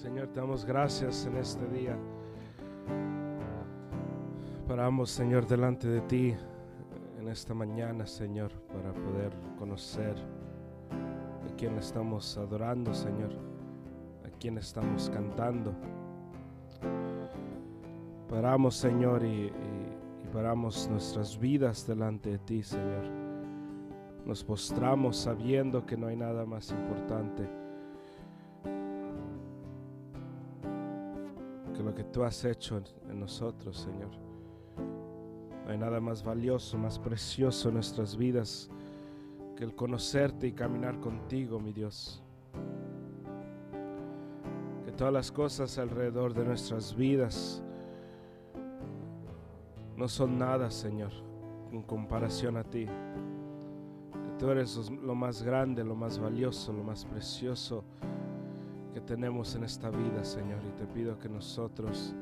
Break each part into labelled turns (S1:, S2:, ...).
S1: Señor, te damos gracias en este día. Paramos, Señor, delante de ti en esta mañana, Señor, para poder conocer a quién estamos adorando, Señor, a quién estamos cantando. Paramos, Señor, y paramos nuestras vidas delante de ti, Señor. Nos postramos sabiendo que no hay nada más importante que lo que tú has hecho en nosotros, Señor. No hay nada más valioso, más precioso en nuestras vidas que el conocerte y caminar contigo, mi Dios. Que todas las cosas alrededor de nuestras vidas no son nada, Señor, en comparación a ti. Que tú eres lo más grande, lo más valioso, lo más precioso que tenemos en esta vida, Señor. Y te pido que nosotros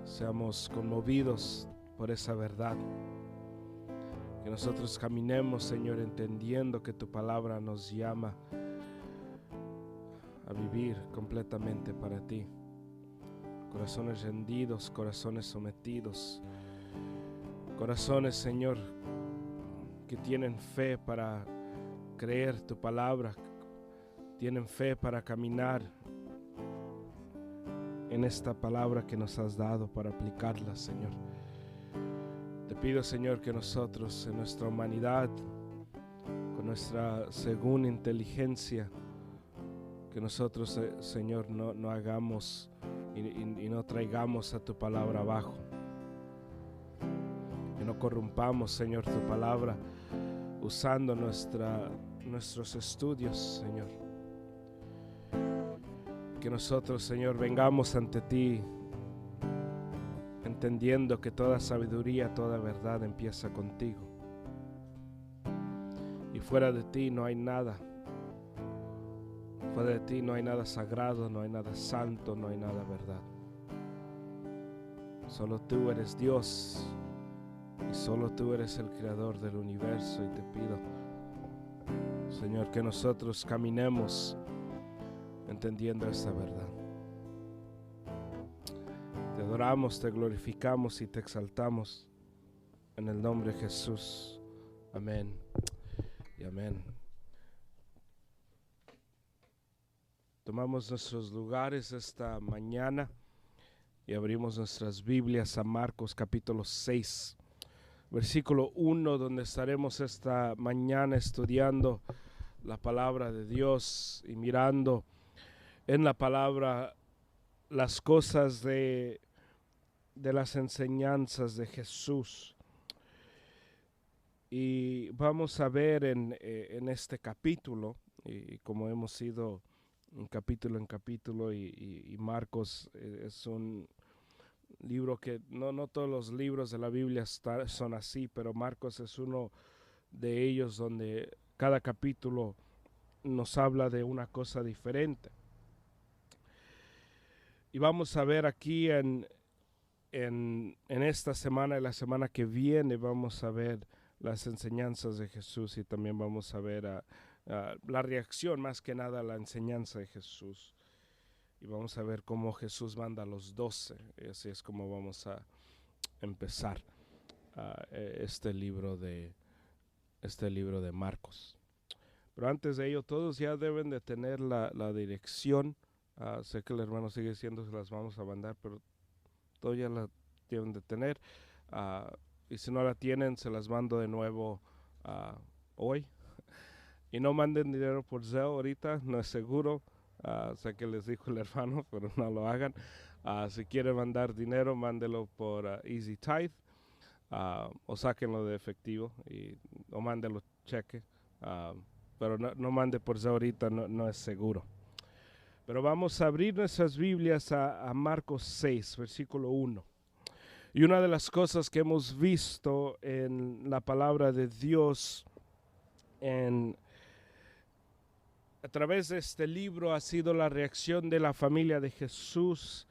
S1: seamos conmovidos por esa verdad. Que nosotros caminemos, Señor, entendiendo que tu palabra nos llama a vivir completamente para ti. Corazones rendidos, corazones sometidos, corazones, Señor, que tienen fe para creer tu palabra, tienen fe para caminar en esta palabra que nos has dado para aplicarla, Señor. Te pido, Señor, que nosotros en nuestra humanidad, con nuestra según inteligencia, que nosotros, Señor, no hagamos y no traigamos a tu palabra abajo. Que no corrompamos, Señor, tu palabra usando nuestros estudios, Señor. Que nosotros, Señor, vengamos ante ti entendiendo que toda sabiduría, toda verdad empieza contigo. Y fuera de ti no hay nada. Fuera de ti no hay nada sagrado, no hay nada santo, no hay nada verdad. Solo tú eres Dios y solo tú eres el creador del universo. Y te pido, Señor, que nosotros caminemos entendiendo esta verdad. Te adoramos, te glorificamos y te exaltamos en el nombre de Jesús. Amén y amén. Tomamos nuestros lugares esta mañana y abrimos nuestras Biblias a Marcos capítulo 6, versículo 1, donde estaremos esta mañana estudiando la palabra de Dios y mirando en la palabra las cosas de las enseñanzas de Jesús. Y vamos a ver en este capítulo, y como hemos ido en capítulo, y Marcos es un libro que no todos los libros de la Biblia son así, pero Marcos es uno de ellos donde cada capítulo nos habla de una cosa diferente. Y vamos a ver aquí en esta semana y la semana que viene, vamos a ver las enseñanzas de Jesús y también vamos a ver la reacción, más que nada, a la enseñanza de Jesús. Y vamos a ver cómo Jesús manda a los 12. Y así es como vamos a empezar este libro de Marcos. Pero antes de ello, todos ya deben de tener la dirección. Sé que el hermano sigue diciendo que las vamos a mandar, pero todos ya la deben de tener. Y si no la tienen, se las mando de nuevo hoy. Y no manden dinero por Zelle ahorita, no es seguro. Sé que les dijo el hermano, pero no lo hagan. Si quieren mandar dinero, mándelo por Easy Tithe. O sáquenlo de efectivo o mándenlo cheque. Pero no mande por Zelle ahorita, no es seguro. Pero vamos a abrir nuestras Biblias a Marcos 6, versículo 1. Y una de las cosas que hemos visto en la palabra de Dios a través de este libro ha sido la reacción de la familia de Jesús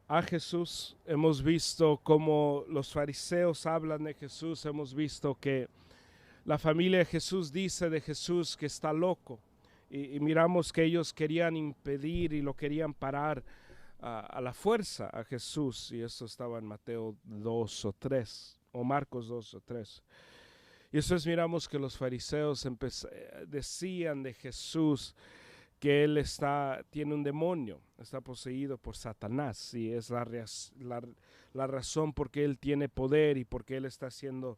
S1: a Jesús. Hemos visto cómo los fariseos hablan de Jesús. Hemos visto que la familia de Jesús dice de Jesús que está loco. y miramos que ellos querían impedir y lo querían parar a la fuerza a Jesús, y eso estaba en Mateo 2 o 3, o Marcos 2 o 3. Y entonces miramos que los fariseos decían de Jesús que él tiene un demonio, está poseído por Satanás, y es la razón por qué él tiene poder y por qué él está haciendo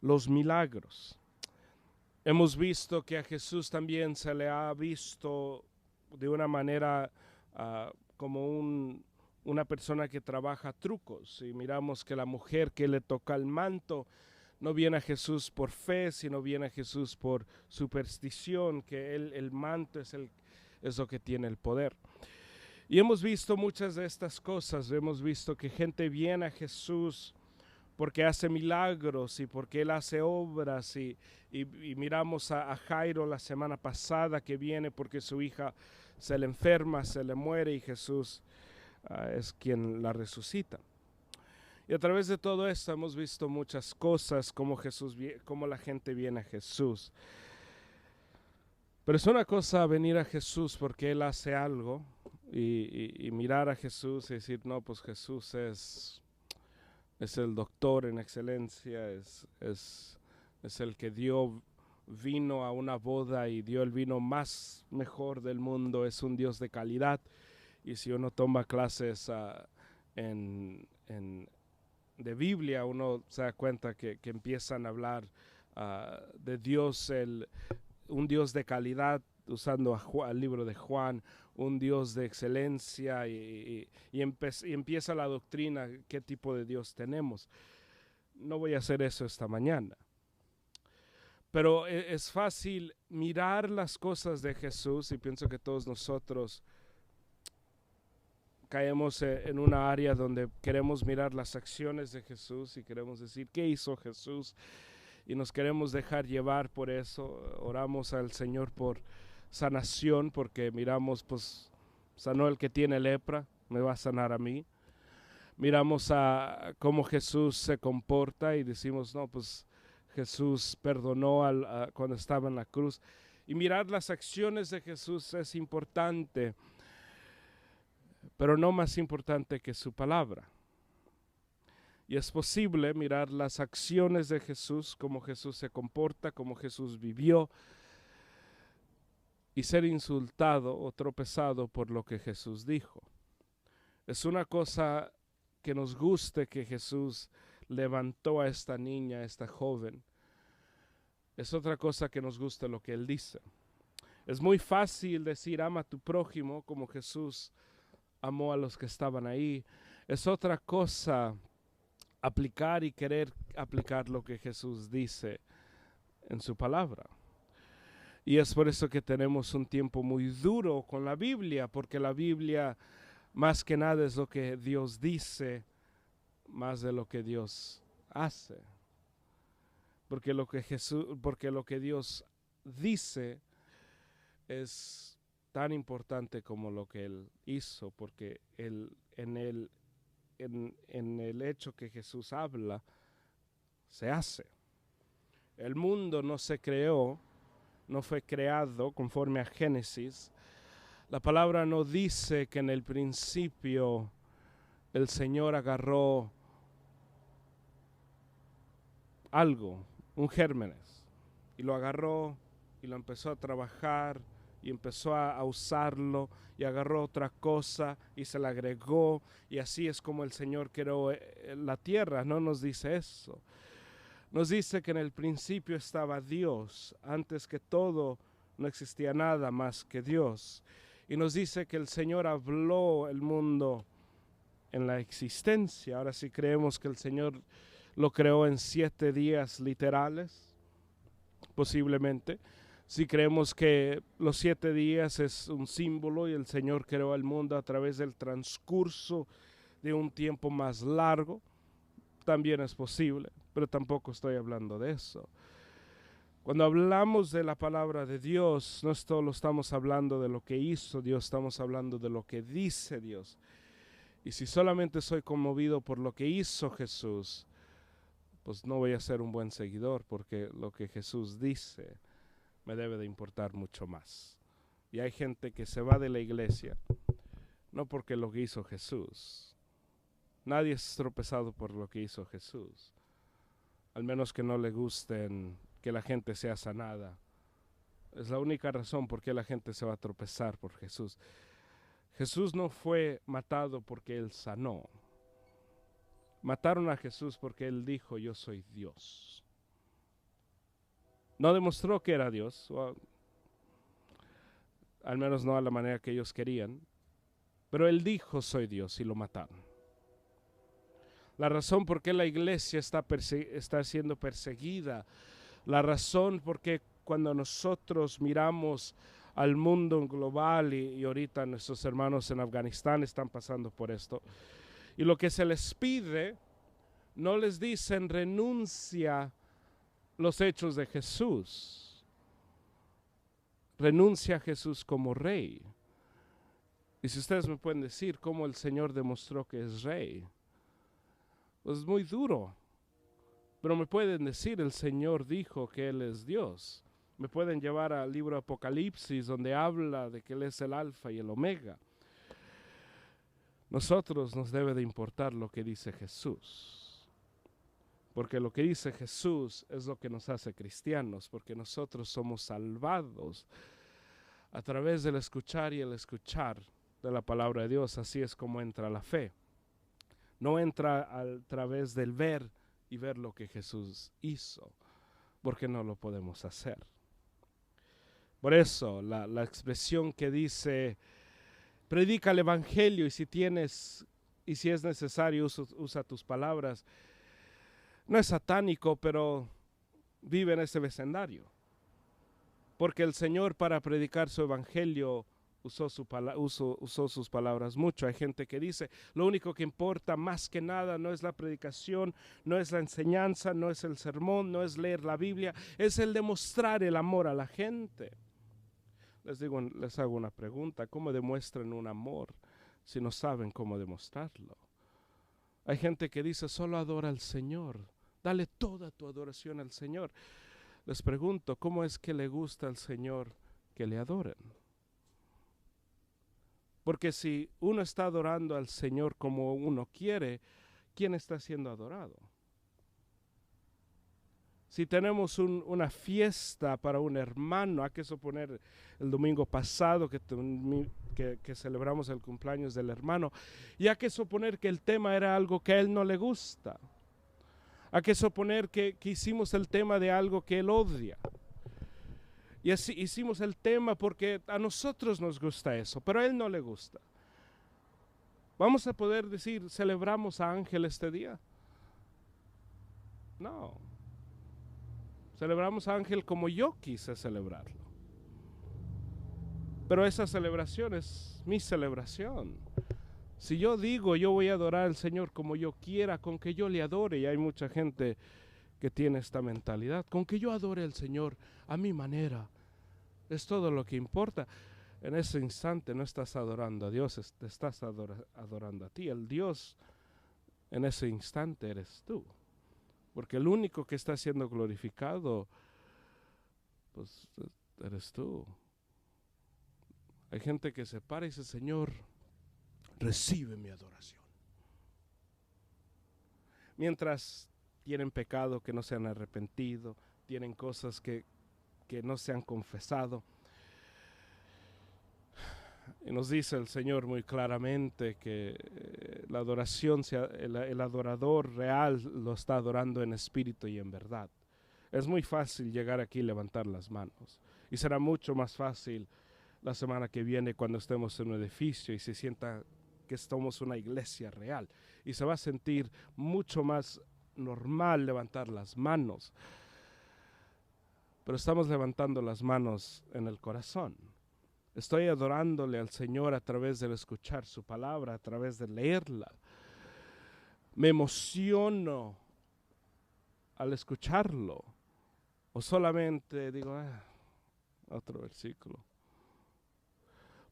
S1: los milagros. Hemos visto que a Jesús también se le ha visto de una manera como una persona que trabaja trucos, y miramos que la mujer que le toca el manto no viene a Jesús por fe, sino viene a Jesús por superstición, que el manto es lo que tiene el poder. Y hemos visto muchas de estas cosas. Hemos visto que gente viene a Jesús porque hace milagros y porque Él hace obras. Y miramos a Jairo la semana pasada, que viene porque su hija se le enferma, se le muere, y Jesús es quien la resucita. Y a través de todo esto hemos visto muchas cosas, como la gente viene a Jesús. Pero es una cosa venir a Jesús porque Él hace algo, y mirar a Jesús y decir, no, pues Jesús es el doctor en excelencia, es el que dio vino a una boda y dio el vino más mejor del mundo, es un Dios de calidad. Y si uno toma clases de Biblia, uno se da cuenta que empiezan a hablar de Dios, un Dios de calidad, usando el libro de Juan, un Dios de excelencia, y empieza la doctrina, qué tipo de Dios tenemos. No voy a hacer eso esta mañana. Pero es fácil mirar las cosas de Jesús, y pienso que todos nosotros caemos en una área donde queremos mirar las acciones de Jesús y queremos decir, ¿qué hizo Jesús? Y nos queremos dejar llevar por eso. Oramos al Señor por sanación, porque miramos, pues, sanó el que tiene lepra, me va a sanar a mí. Miramos a cómo Jesús se comporta y decimos, no, pues Jesús perdonó cuando estaba en la cruz. Y mirar las acciones de Jesús es importante, pero no más importante que su palabra. Y es posible mirar las acciones de Jesús, cómo Jesús se comporta, cómo Jesús vivió, y ser insultado o tropezado por lo que Jesús dijo. Es una cosa que nos guste que Jesús levantó a esta niña, a esta joven. Es otra cosa que nos guste lo que Él dice. Es muy fácil decir, ama a tu prójimo, como Jesús amó a los que estaban ahí. Es otra cosa aplicar y querer aplicar lo que Jesús dice en su palabra. Y es por eso que tenemos un tiempo muy duro con la Biblia, porque la Biblia más que nada es lo que Dios dice, más de lo que Dios hace. Porque lo que Dios dice es tan importante como lo que Él hizo, porque en el hecho que Jesús habla, se hace. El mundo no se creó, no fue creado conforme a Génesis. La palabra no dice que en el principio el Señor agarró algo, un gérmenes, y lo agarró y lo empezó a trabajar y empezó a usarlo, y agarró otra cosa y se la agregó, y así es como el Señor creó la tierra. No nos dice eso. Nos dice que en el principio estaba Dios, antes que todo no existía nada más que Dios. Y nos dice que el Señor habló el mundo en la existencia. Ahora, si creemos que el Señor lo creó en 7 días literales, posiblemente. Si creemos que los 7 días es un símbolo y el Señor creó el mundo a través del transcurso de un tiempo más largo, también es posible, pero tampoco estoy hablando de eso. Cuando hablamos de la palabra de Dios, no solo estamos hablando de lo que hizo Dios, estamos hablando de lo que dice Dios. Y si solamente soy conmovido por lo que hizo Jesús, pues no voy a ser un buen seguidor, porque lo que Jesús dice me debe de importar mucho más. Y hay gente que se va de la iglesia, no porque lo que hizo Jesús. Nadie es tropezado por lo que hizo Jesús, al menos que no le gusten que la gente sea sanada. Es la única razón por qué la gente se va a tropezar por Jesús. Jesús no fue matado porque Él sanó. Mataron a Jesús porque Él dijo, yo soy Dios. No demostró que era Dios, o al menos no a la manera que ellos querían, pero Él dijo, soy Dios, y lo mataron. La razón por qué la iglesia está siendo perseguida, la razón por qué cuando nosotros miramos al mundo global y ahorita nuestros hermanos en Afganistán están pasando por esto, y lo que se les pide, no les dicen renuncia los hechos de Jesús, renuncia a Jesús como rey. Y si ustedes me pueden decir cómo el Señor demostró que es rey, pues es muy duro. Pero me pueden decir, el Señor dijo que Él es Dios. Me pueden llevar al libro Apocalipsis, donde habla de que Él es el alfa y el omega. Nosotros nos debe de importar lo que dice Jesús. Porque lo que dice Jesús es lo que nos hace cristianos, porque nosotros somos salvados a través del escuchar y el escuchar de la palabra de Dios. Así es como entra la fe. No entra a través del ver y ver lo que Jesús hizo, porque no lo podemos hacer. Por eso la expresión que dice, predica el evangelio y si es necesario usa tus palabras, no es satánico, pero vive en ese vecindario. Porque el Señor para predicar su evangelio usó sus palabras mucho. Hay gente que dice, lo único que importa más que nada no es la predicación, no es la enseñanza, no es el sermón, no es leer la Biblia, es el demostrar el amor a la gente. Les hago una pregunta, ¿cómo demuestran un amor si no saben cómo demostrarlo? Hay gente que dice, solo adora al Señor, dale toda tu adoración al Señor. Les pregunto, ¿cómo es que le gusta al Señor que le adoren? Porque si uno está adorando al Señor como uno quiere, ¿quién está siendo adorado? Si tenemos una fiesta para un hermano, hay que suponer el domingo pasado que celebramos el cumpleaños del hermano, y hay que suponer que el tema era algo que a él no le gusta. Hay que suponer que hicimos el tema de algo que él odia. Y así hicimos el tema porque a nosotros nos gusta eso, pero a él no le gusta. ¿Vamos a poder decir, celebramos a Ángel este día? No. Celebramos a Ángel como yo quise celebrarlo. Pero esa celebración es mi celebración. Si yo digo, yo voy a adorar al Señor como yo quiera, con que yo le adore, y hay mucha gente que tiene esta mentalidad, con que yo adore al Señor a mi manera, es todo lo que importa. En ese instante no estás adorando a Dios, te estás adorando a ti. El Dios en ese instante eres tú. Porque el único que está siendo glorificado, pues eres tú. Hay gente que se para y dice, Señor, recibe mi adoración. Mientras tienen pecado que no se han arrepentido, tienen cosas que no se han confesado. Y nos dice el Señor muy claramente que la adoración, el adorador real lo está adorando en espíritu y en verdad. Es muy fácil llegar aquí y levantar las manos. Y será mucho más fácil la semana que viene cuando estemos en un edificio y se sienta que somos una iglesia real. Y se va a sentir mucho más normal levantar las manos. Pero estamos levantando las manos en el corazón. Estoy adorándole al Señor a través de escuchar su palabra, a través de leerla. Me emociono al escucharlo. O solamente digo, otro versículo.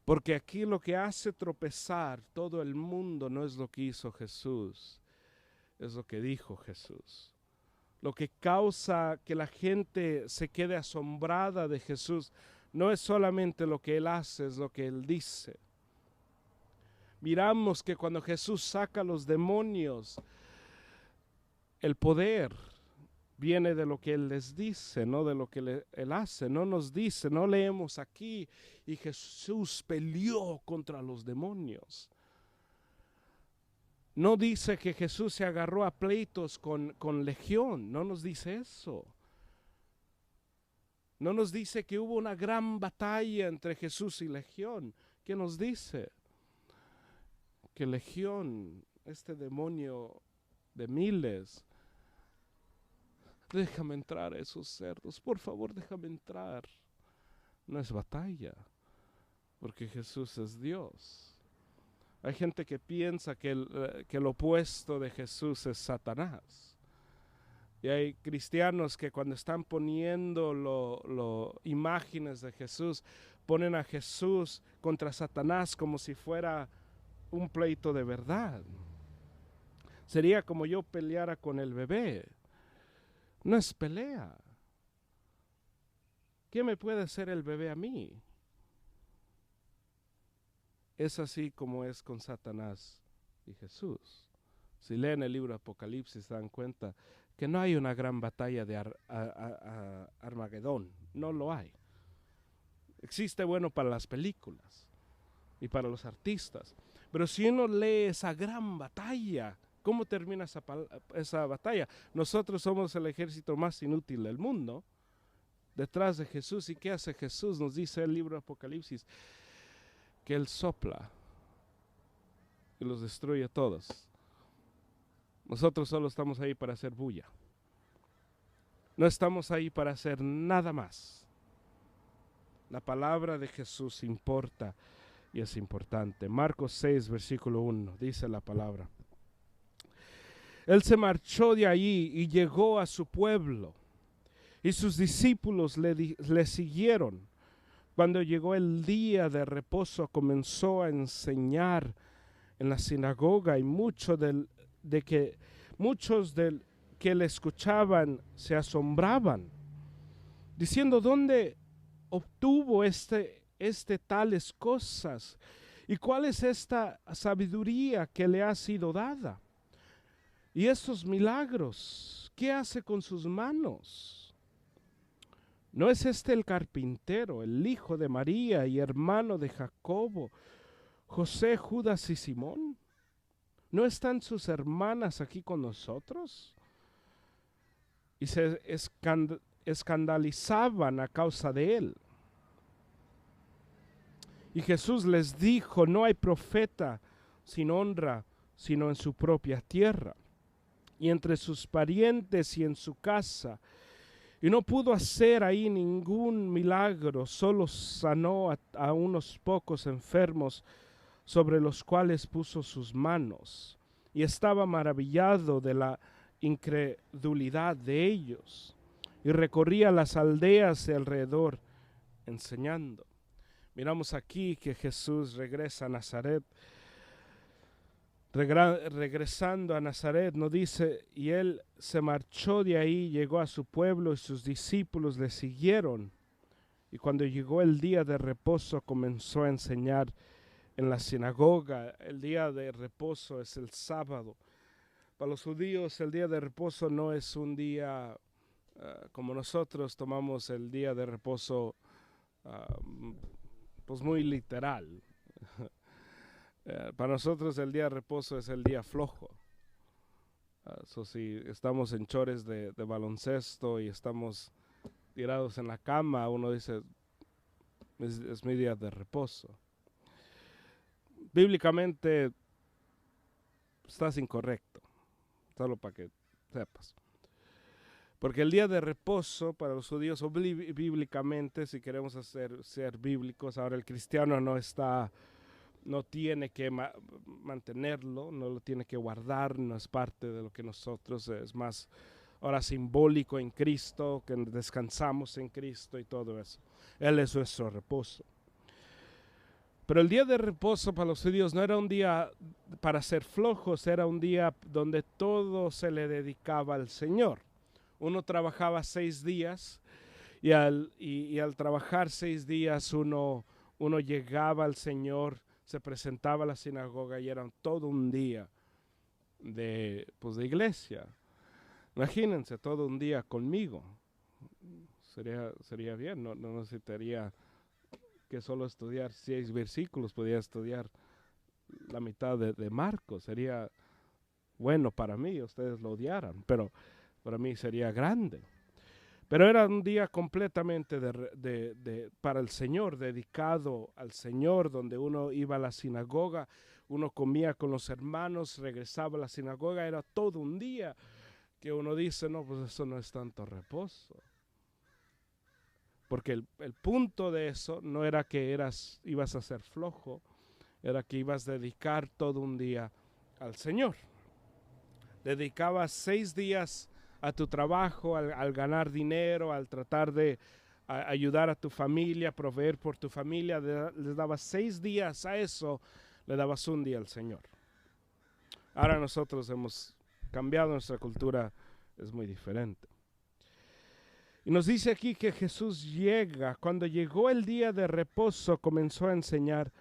S1: Porque aquí lo que hace tropezar todo el mundo no es lo que hizo Jesús, es lo que dijo Jesús. Lo que causa que la gente se quede asombrada de Jesús No es solamente lo que Él hace, es lo que Él dice. Miramos que cuando Jesús saca a los demonios, el poder viene de lo que Él les dice, no de lo que Él hace. No nos dice, no leemos aquí, y Jesús peleó contra los demonios. No dice que Jesús se agarró a pleitos con Legión, no nos dice eso. No nos dice que hubo una gran batalla entre Jesús y Legión. ¿Qué nos dice? Que Legión, este demonio de miles, déjame entrar a esos cerdos, por favor déjame entrar. No es batalla, porque Jesús es Dios. Hay gente que piensa que el opuesto de Jesús es Satanás. Y hay cristianos que cuando están poniendo imágenes de Jesús, ponen a Jesús contra Satanás como si fuera un pleito de verdad. Sería como yo peleara con el bebé. No es pelea. ¿Qué me puede hacer el bebé a mí? Es así como es con Satanás y Jesús. Si leen el libro de Apocalipsis se dan cuenta que no hay una gran batalla de Armagedón. No lo hay. Existe, bueno, para las películas y para los artistas. Pero si uno lee esa gran batalla, ¿cómo termina esa batalla? Nosotros somos el ejército más inútil del mundo, detrás de Jesús. ¿Y qué hace Jesús? Nos dice el libro de Apocalipsis que Él sopla y los destruye a todos. Nosotros solo estamos ahí para hacer bulla. No estamos ahí para hacer nada más. La palabra de Jesús importa y es importante. Marcos 6, versículo 1, dice la palabra. Él se marchó de allí y llegó a su pueblo, y sus discípulos le siguieron. Cuando llegó el día de reposo, comenzó a enseñar en la sinagoga, y muchos que le escuchaban se asombraban, diciendo: ¿dónde obtuvo este tales cosas? ¿Y cuál es esta sabiduría que le ha sido dada? Y estos milagros, ¿qué hace con sus manos? ¿No es este el carpintero, el hijo de María y hermano de Jacobo, José, Judas y Simón? ¿No están sus hermanas aquí con nosotros? Y se escandalizaban a causa de él. Y Jesús les dijo: no hay profeta sin honra, sino en su propia tierra, y entre sus parientes y en su casa. Y no pudo hacer ahí ningún milagro, solo sanó a unos pocos enfermos, sobre los cuales puso sus manos. Y estaba maravillado de la incredulidad de ellos, y recorría las aldeas de alrededor enseñando. Miramos aquí que Jesús regresa a Nazaret. Regresando a Nazaret, nos dice: y él se marchó de ahí, llegó a su pueblo, y sus discípulos le siguieron. Y cuando llegó el día de reposo, comenzó a enseñar en la sinagoga. El día de reposo es el sábado. Para los judíos el día de reposo no es un día como nosotros tomamos el día de reposo pues muy literal. Para nosotros el día de reposo es el día flojo. Si estamos en chores de baloncesto y estamos tirados en la cama, uno dice: es mi día de reposo. Bíblicamente estás incorrecto, solo para que sepas. Porque el día de reposo para los judíos, o bíblicamente, si queremos ser bíblicos, ahora el cristiano no tiene que mantenerlo, no lo tiene que guardar, no es parte de lo que nosotros, es más ahora simbólico en Cristo, que descansamos en Cristo y todo eso. Él es nuestro reposo. Pero el día de reposo para los judíos no era un día para ser flojos, era un día donde todo se le dedicaba al Señor. Uno trabajaba 6 días y al trabajar 6 días uno llegaba al Señor, se presentaba a la sinagoga y era todo un día de iglesia. Imagínense todo un día conmigo. Sería bien, no necesitaría que solo estudiar 6 versículos, podía estudiar la mitad de Marcos. Sería bueno para mí, ustedes lo odiaran, pero para mí sería grande. Pero era un día completamente para el Señor, dedicado al Señor, donde uno iba a la sinagoga, uno comía con los hermanos, regresaba a la sinagoga, era todo un día que uno dice, no, pues eso no es tanto reposo. Porque el punto de eso no era que ibas a ser flojo, era que ibas a dedicar todo un día al Señor. Dedicabas 6 días a tu trabajo, al ganar dinero, al tratar de ayudar a tu familia, proveer por tu familia. Le dabas 6 días a eso, le dabas un día al Señor. Ahora nosotros hemos cambiado, nuestra cultura es muy diferente. Y nos dice aquí que Jesús llega. Cuando llegó el día de reposo, comenzó a enseñar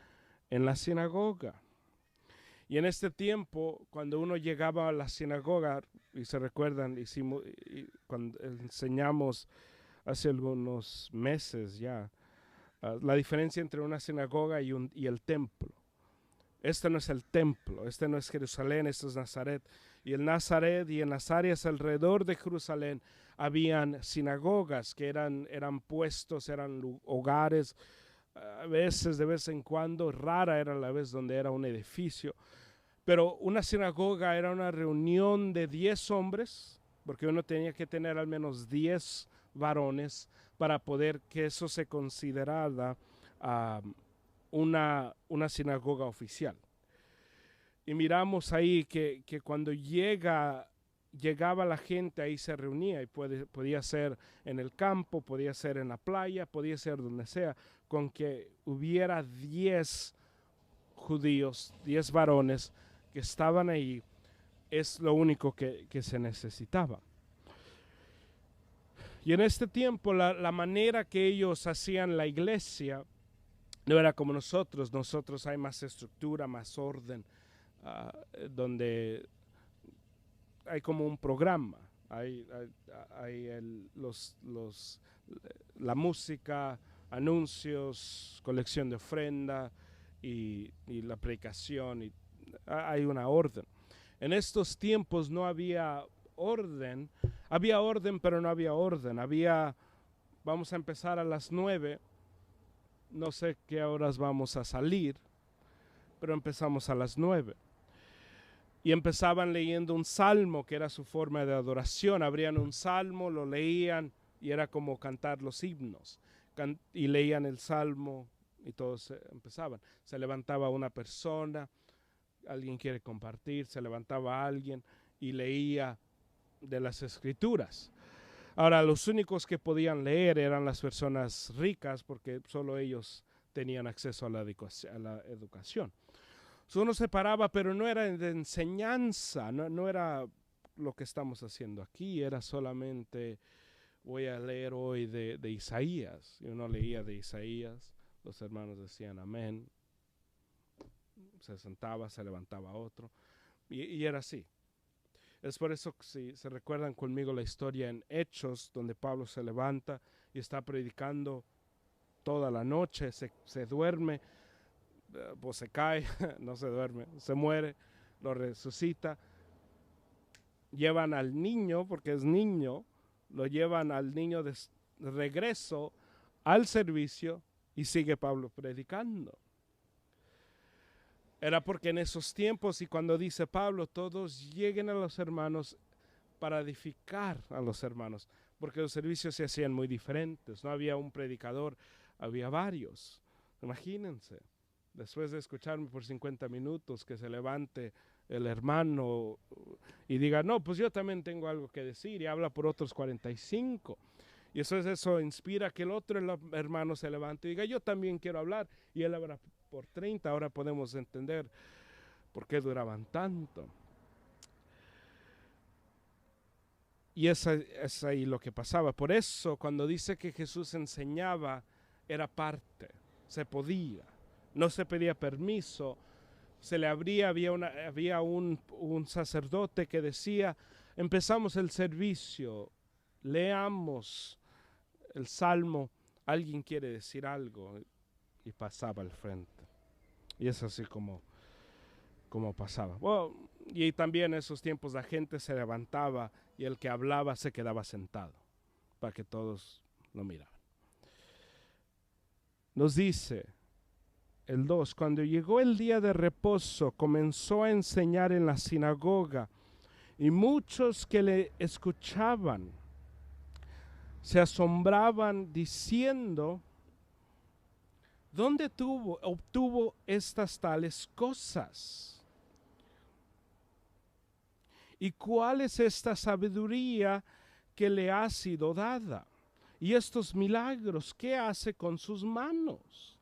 S1: en la sinagoga. Y en este tiempo, cuando uno llegaba a la sinagoga, y se recuerdan, cuando enseñamos hace algunos meses ya, la diferencia entre una sinagoga y el templo. Este no es el templo, este no es Jerusalén, este es Nazaret. Y en Nazaret y en las áreas alrededor de Jerusalén habían sinagogas que eran puestos, eran hogares. A veces, de vez en cuando, rara era la vez donde era un edificio. Pero una sinagoga era una reunión de 10 hombres, porque uno tenía que tener al menos 10 varones para poder que eso se considerara una sinagoga oficial. Y miramos ahí que cuando llegaba la gente, ahí se reunía, y podía ser en el campo, podía ser en la playa, podía ser donde sea, con que hubiera 10 judíos, 10 varones que estaban ahí, es lo único que se necesitaba. Y en este tiempo la manera que ellos hacían la iglesia no era como nosotros hay más estructura, más orden, donde hay como un programa, hay la música, anuncios, colección de ofrenda y la predicación, y hay una orden. En estos tiempos no había orden, había orden pero no había orden, vamos a empezar a las 9, no sé qué horas vamos a salir, pero empezamos a las 9. Y empezaban leyendo un salmo, que era su forma de adoración. Abrían un salmo, lo leían, y era como cantar los himnos. Y leían el salmo, y todos empezaban. Se levantaba una persona, alguien quiere compartir, se levantaba alguien y leía de las escrituras. Ahora, los únicos que podían leer eran las personas ricas, porque solo ellos tenían acceso a la educación. Uno se paraba, pero no era de enseñanza, no era lo que estamos haciendo aquí, era solamente, voy a leer hoy de Isaías. Y uno leía de Isaías, los hermanos decían amén, se sentaba, se levantaba otro, y era así. Es por eso que si se recuerdan conmigo la historia en Hechos, donde Pablo se levanta y está predicando toda la noche, se duerme, pues se cae, no se duerme, se muere, lo resucita. Llevan al niño, porque es niño, lo llevan al niño de regreso al servicio, y sigue Pablo predicando. Era porque en esos tiempos, y cuando dice Pablo, todos lleguen a los hermanos para edificar a los hermanos, porque los servicios se hacían muy diferentes, no había un predicador, había varios. Imagínense, después de escucharme por 50 minutos, que se levante el hermano y diga, no, pues yo también tengo algo que decir, y habla por otros 45. Y eso inspira que el otro hermano se levante y diga, yo también quiero hablar, y él habla por 30. Ahora podemos entender por qué duraban tanto. Y es ahí lo que pasaba. Por eso cuando dice que Jesús enseñaba, era parte, se podía, no se pedía permiso. Se le abría, había un sacerdote que decía, empezamos el servicio, leamos el salmo, alguien quiere decir algo, y pasaba al frente. Y es así como pasaba. Bueno, y también en esos tiempos la gente se levantaba y el que hablaba se quedaba sentado para que todos lo miraran. Nos dice el 2, cuando llegó el día de reposo, comenzó a enseñar en la sinagoga y muchos que le escuchaban se asombraban diciendo, ¿dónde obtuvo estas tales cosas? ¿Y cuál es esta sabiduría que le ha sido dada? Y estos milagros, ¿qué hace con sus manos?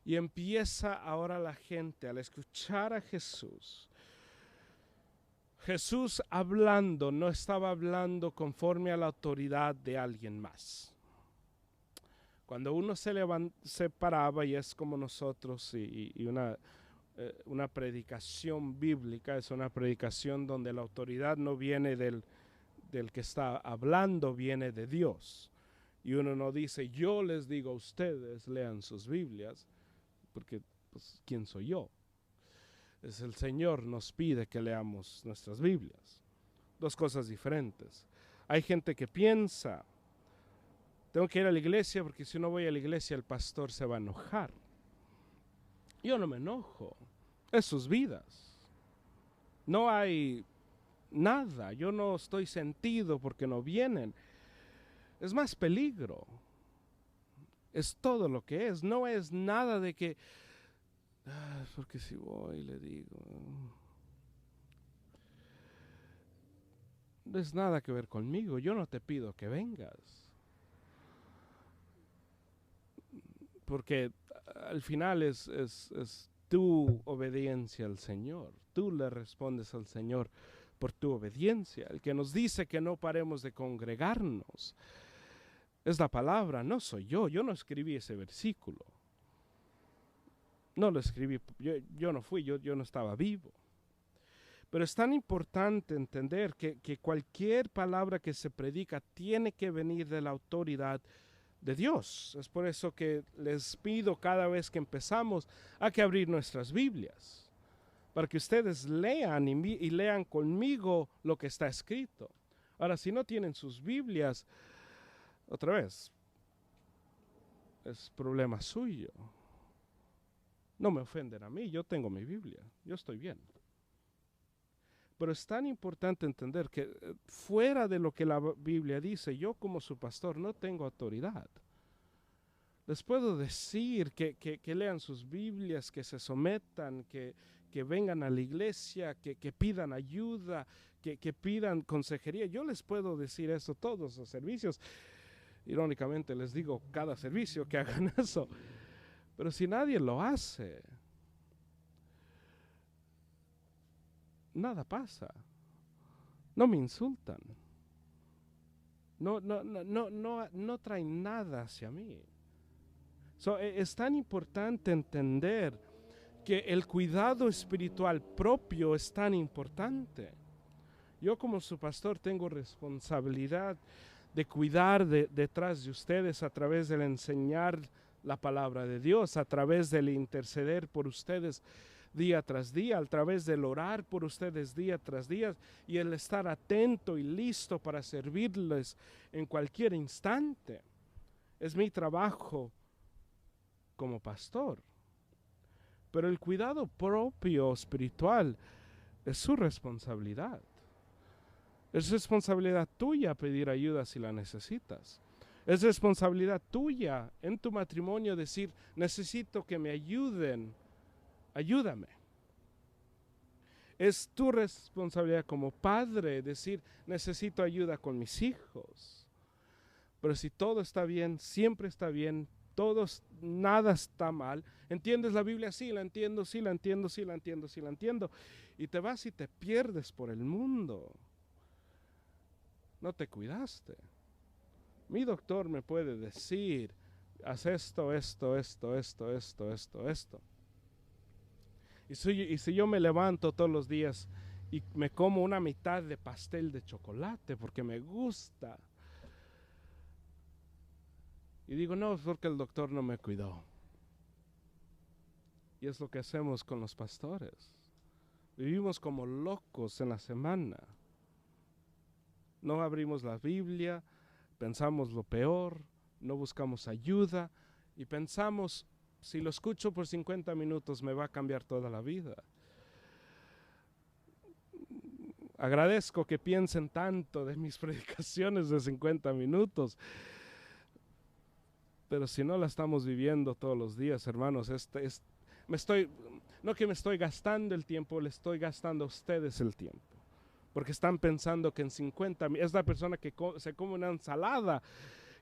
S1: Y empieza ahora la gente al escuchar a Jesús. Jesús hablando, no estaba hablando conforme a la autoridad de alguien más. Cuando uno se paraba, y es como nosotros, y una predicación bíblica es una predicación donde la autoridad no viene del que está hablando, viene de Dios. Y uno no dice, yo les digo a ustedes, lean sus Biblias, porque pues, ¿quién soy yo? Es el Señor nos pide que leamos nuestras Biblias. Dos cosas diferentes. Hay gente que piensa, tengo que ir a la iglesia porque si no voy a la iglesia el pastor se va a enojar. Yo no me enojo, es sus vidas. No hay nada, yo no estoy sentido porque no vienen. Es más peligro. Es todo lo que es. No es nada de que, porque si voy le digo. No es nada que ver conmigo. Yo no te pido que vengas. Porque al final es tu obediencia al Señor. Tú le respondes al Señor por tu obediencia. El que nos dice que no paremos de congregarnos es la palabra, no soy yo. Yo no escribí ese versículo. No lo escribí, yo no fui, yo no estaba vivo. Pero es tan importante entender que cualquier palabra que se predica tiene que venir de la autoridad de Dios. Es por eso que les pido cada vez que empezamos a que abrir nuestras Biblias, para que ustedes lean y lean conmigo lo que está escrito. Ahora, si no tienen sus Biblias, otra vez, es problema suyo. No me ofenden a mí, yo tengo mi Biblia, yo estoy bien. Pero es tan importante entender que fuera de lo que la Biblia dice, yo como su pastor no tengo autoridad. Les puedo decir que lean sus Biblias, que se sometan, que vengan a la iglesia, que pidan ayuda, que pidan consejería. Yo les puedo decir eso todos los servicios. Irónicamente les digo cada servicio que hagan eso. Pero si nadie lo hace, nada pasa. No me insultan. No traen nada hacia mí. Es tan importante entender que el cuidado espiritual propio es tan importante. Yo como su pastor tengo responsabilidad de cuidar detrás de ustedes a través del enseñar la palabra de Dios, a través del interceder por ustedes día tras día, a través del orar por ustedes día tras día y el estar atento y listo para servirles en cualquier instante. Es mi trabajo como pastor. Pero el cuidado propio espiritual es su responsabilidad. Es responsabilidad tuya pedir ayuda si la necesitas. Es responsabilidad tuya en tu matrimonio decir, necesito que me ayuden, ayúdame. Es tu responsabilidad como padre decir, necesito ayuda con mis hijos. Pero si todo está bien, siempre está bien, nada está mal. ¿Entiendes la Biblia? Sí, la entiendo, sí, la entiendo, sí, la entiendo, sí, la entiendo. Y te vas y te pierdes por el mundo. no te cuidaste. Mi doctor me puede decir, haz esto, esto, esto, esto, esto, esto, esto. Y si yo me levanto todos los días y me como una mitad de pastel de chocolate porque me gusta, y digo, no, es porque el doctor no me cuidó. Y es lo que hacemos con los pastores. Vivimos como locos en la semana. No abrimos la Biblia, pensamos lo peor, no buscamos ayuda y pensamos, si lo escucho por 50 minutos me va a cambiar toda la vida. Agradezco que piensen tanto de mis predicaciones de 50 minutos, pero si no la estamos viviendo todos los días, hermanos, no que me estoy gastando el tiempo, le estoy gastando a ustedes el tiempo. Porque están pensando que en 50 es la persona que se come una ensalada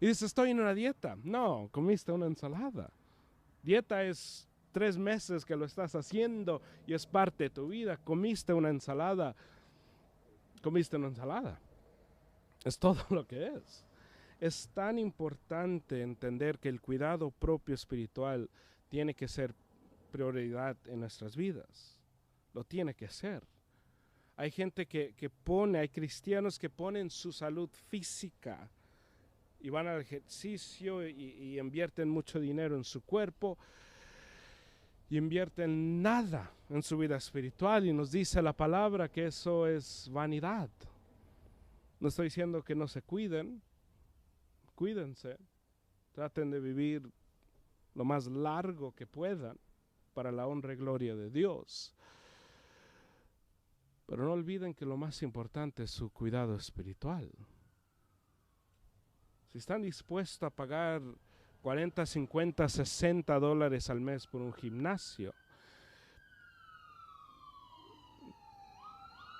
S1: y dice, estoy en una dieta. No, comiste una ensalada. Dieta es 3 meses que lo estás haciendo y es parte de tu vida. Comiste una ensalada. Es todo lo que es. Es tan importante entender que el cuidado propio espiritual tiene que ser prioridad en nuestras vidas. Lo tiene que ser. Hay gente hay cristianos que ponen su salud física y van al ejercicio y invierten mucho dinero en su cuerpo y invierten nada en su vida espiritual, y nos dice la palabra que eso es vanidad. No estoy diciendo que no se cuiden, cuídense, traten de vivir lo más largo que puedan para la honra y gloria de Dios. Pero no olviden que lo más importante es su cuidado espiritual. Si están dispuestos a pagar 40, 50, 60 dólares al mes por un gimnasio,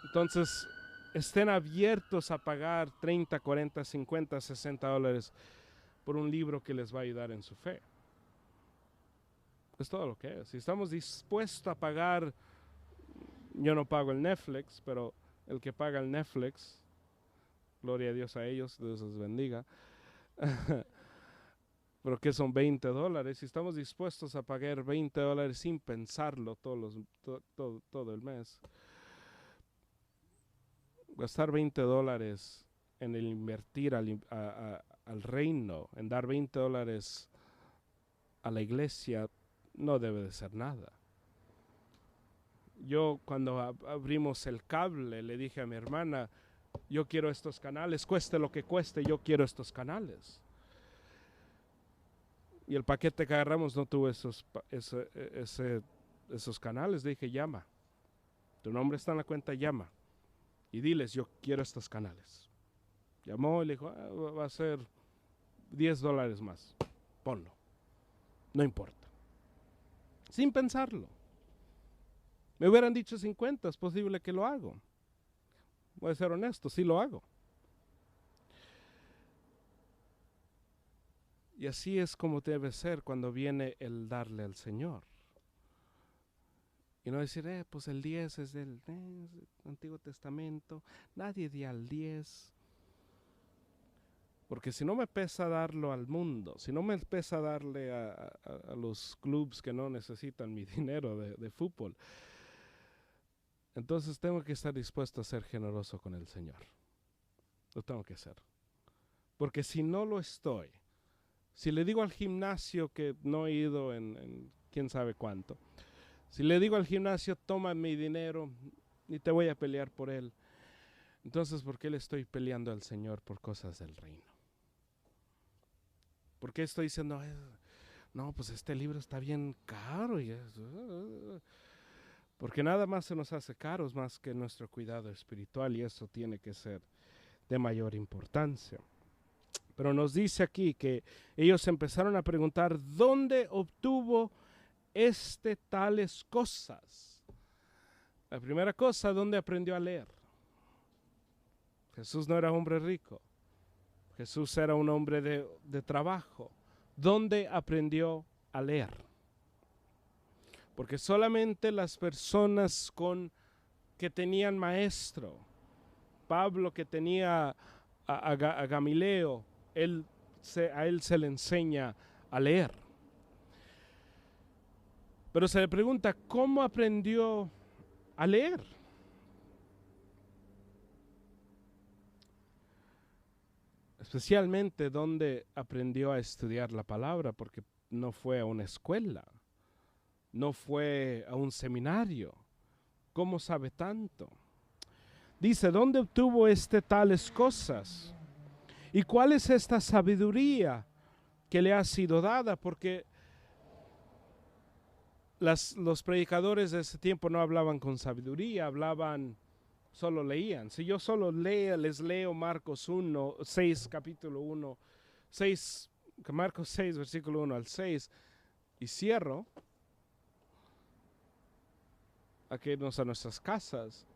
S1: entonces estén abiertos a pagar 30, 40, 50, 60 dólares por un libro que les va a ayudar en su fe. Es todo lo que es. Si estamos dispuestos a pagar, yo no pago el Netflix, pero el que paga el Netflix, gloria a Dios a ellos, Dios les bendiga. Pero que son 20 dólares, si estamos dispuestos a pagar 20 dólares sin pensarlo todo el mes, gastar 20 dólares en el invertir al reino, en dar 20 dólares a la iglesia, no debe de ser nada. Yo cuando abrimos el cable le dije a mi hermana, yo quiero estos canales, cueste lo que cueste, yo quiero estos canales. Y el paquete que agarramos no tuvo esos canales. Le dije, llama. Tu nombre está en la cuenta, llama. Y diles, yo quiero estos canales. Llamó y le dijo, va a ser 10 dólares más. Ponlo. No importa. Sin pensarlo. Me hubieran dicho 50, es posible que lo hago. Voy a ser honesto, sí lo hago. Y así es como debe ser cuando viene el darle al Señor. Y no decir, pues el 10 es del Antiguo Testamento, nadie da al 10. Porque si no me pesa darlo al mundo, si no me pesa darle a los clubes que no necesitan mi dinero de fútbol, entonces tengo que estar dispuesto a ser generoso con el Señor. Lo tengo que hacer. Porque si no lo estoy, si le digo al gimnasio que no he ido en quién sabe cuánto, si le digo al gimnasio, toma mi dinero, ni te voy a pelear por él, entonces ¿por qué le estoy peleando al Señor por cosas del reino? ¿Por qué estoy diciendo, no, pues este libro está bien caro? Porque nada más se nos hace caros más que nuestro cuidado espiritual, y eso tiene que ser de mayor importancia. Pero nos dice aquí que ellos empezaron a preguntar, ¿dónde obtuvo tales cosas? La primera cosa, ¿dónde aprendió a leer? Jesús no era hombre rico. Jesús era un hombre de trabajo. ¿Dónde aprendió a leer? Porque solamente las personas que tenían maestro, Pablo que tenía a Gamaliel, a él se le enseña a leer. Pero se le pregunta, ¿cómo aprendió a leer? Especialmente donde aprendió a estudiar la palabra, porque no fue a una escuela, no fue a un seminario. ¿Cómo sabe tanto? Dice, ¿dónde obtuvo tales cosas? ¿Y cuál es esta sabiduría que le ha sido dada? Porque los predicadores de ese tiempo no hablaban con sabiduría, solo leían. Si yo solo les leo Marcos 1, 6, capítulo 1, Marcos 6, versículo 1 al 6, y cierro, a que irnos a nuestras casas,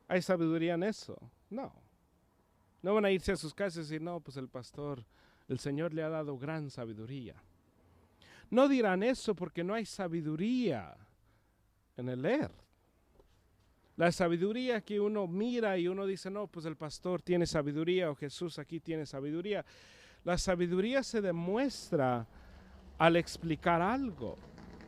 S1: ¿hay sabiduría en eso? No. No van a irse a sus casas y decir, no, pues el Señor le ha dado gran sabiduría. No dirán eso porque no hay sabiduría en el leer. La sabiduría que uno mira y uno dice, no, pues el pastor tiene sabiduría o Jesús aquí tiene sabiduría. La sabiduría se demuestra al explicar algo,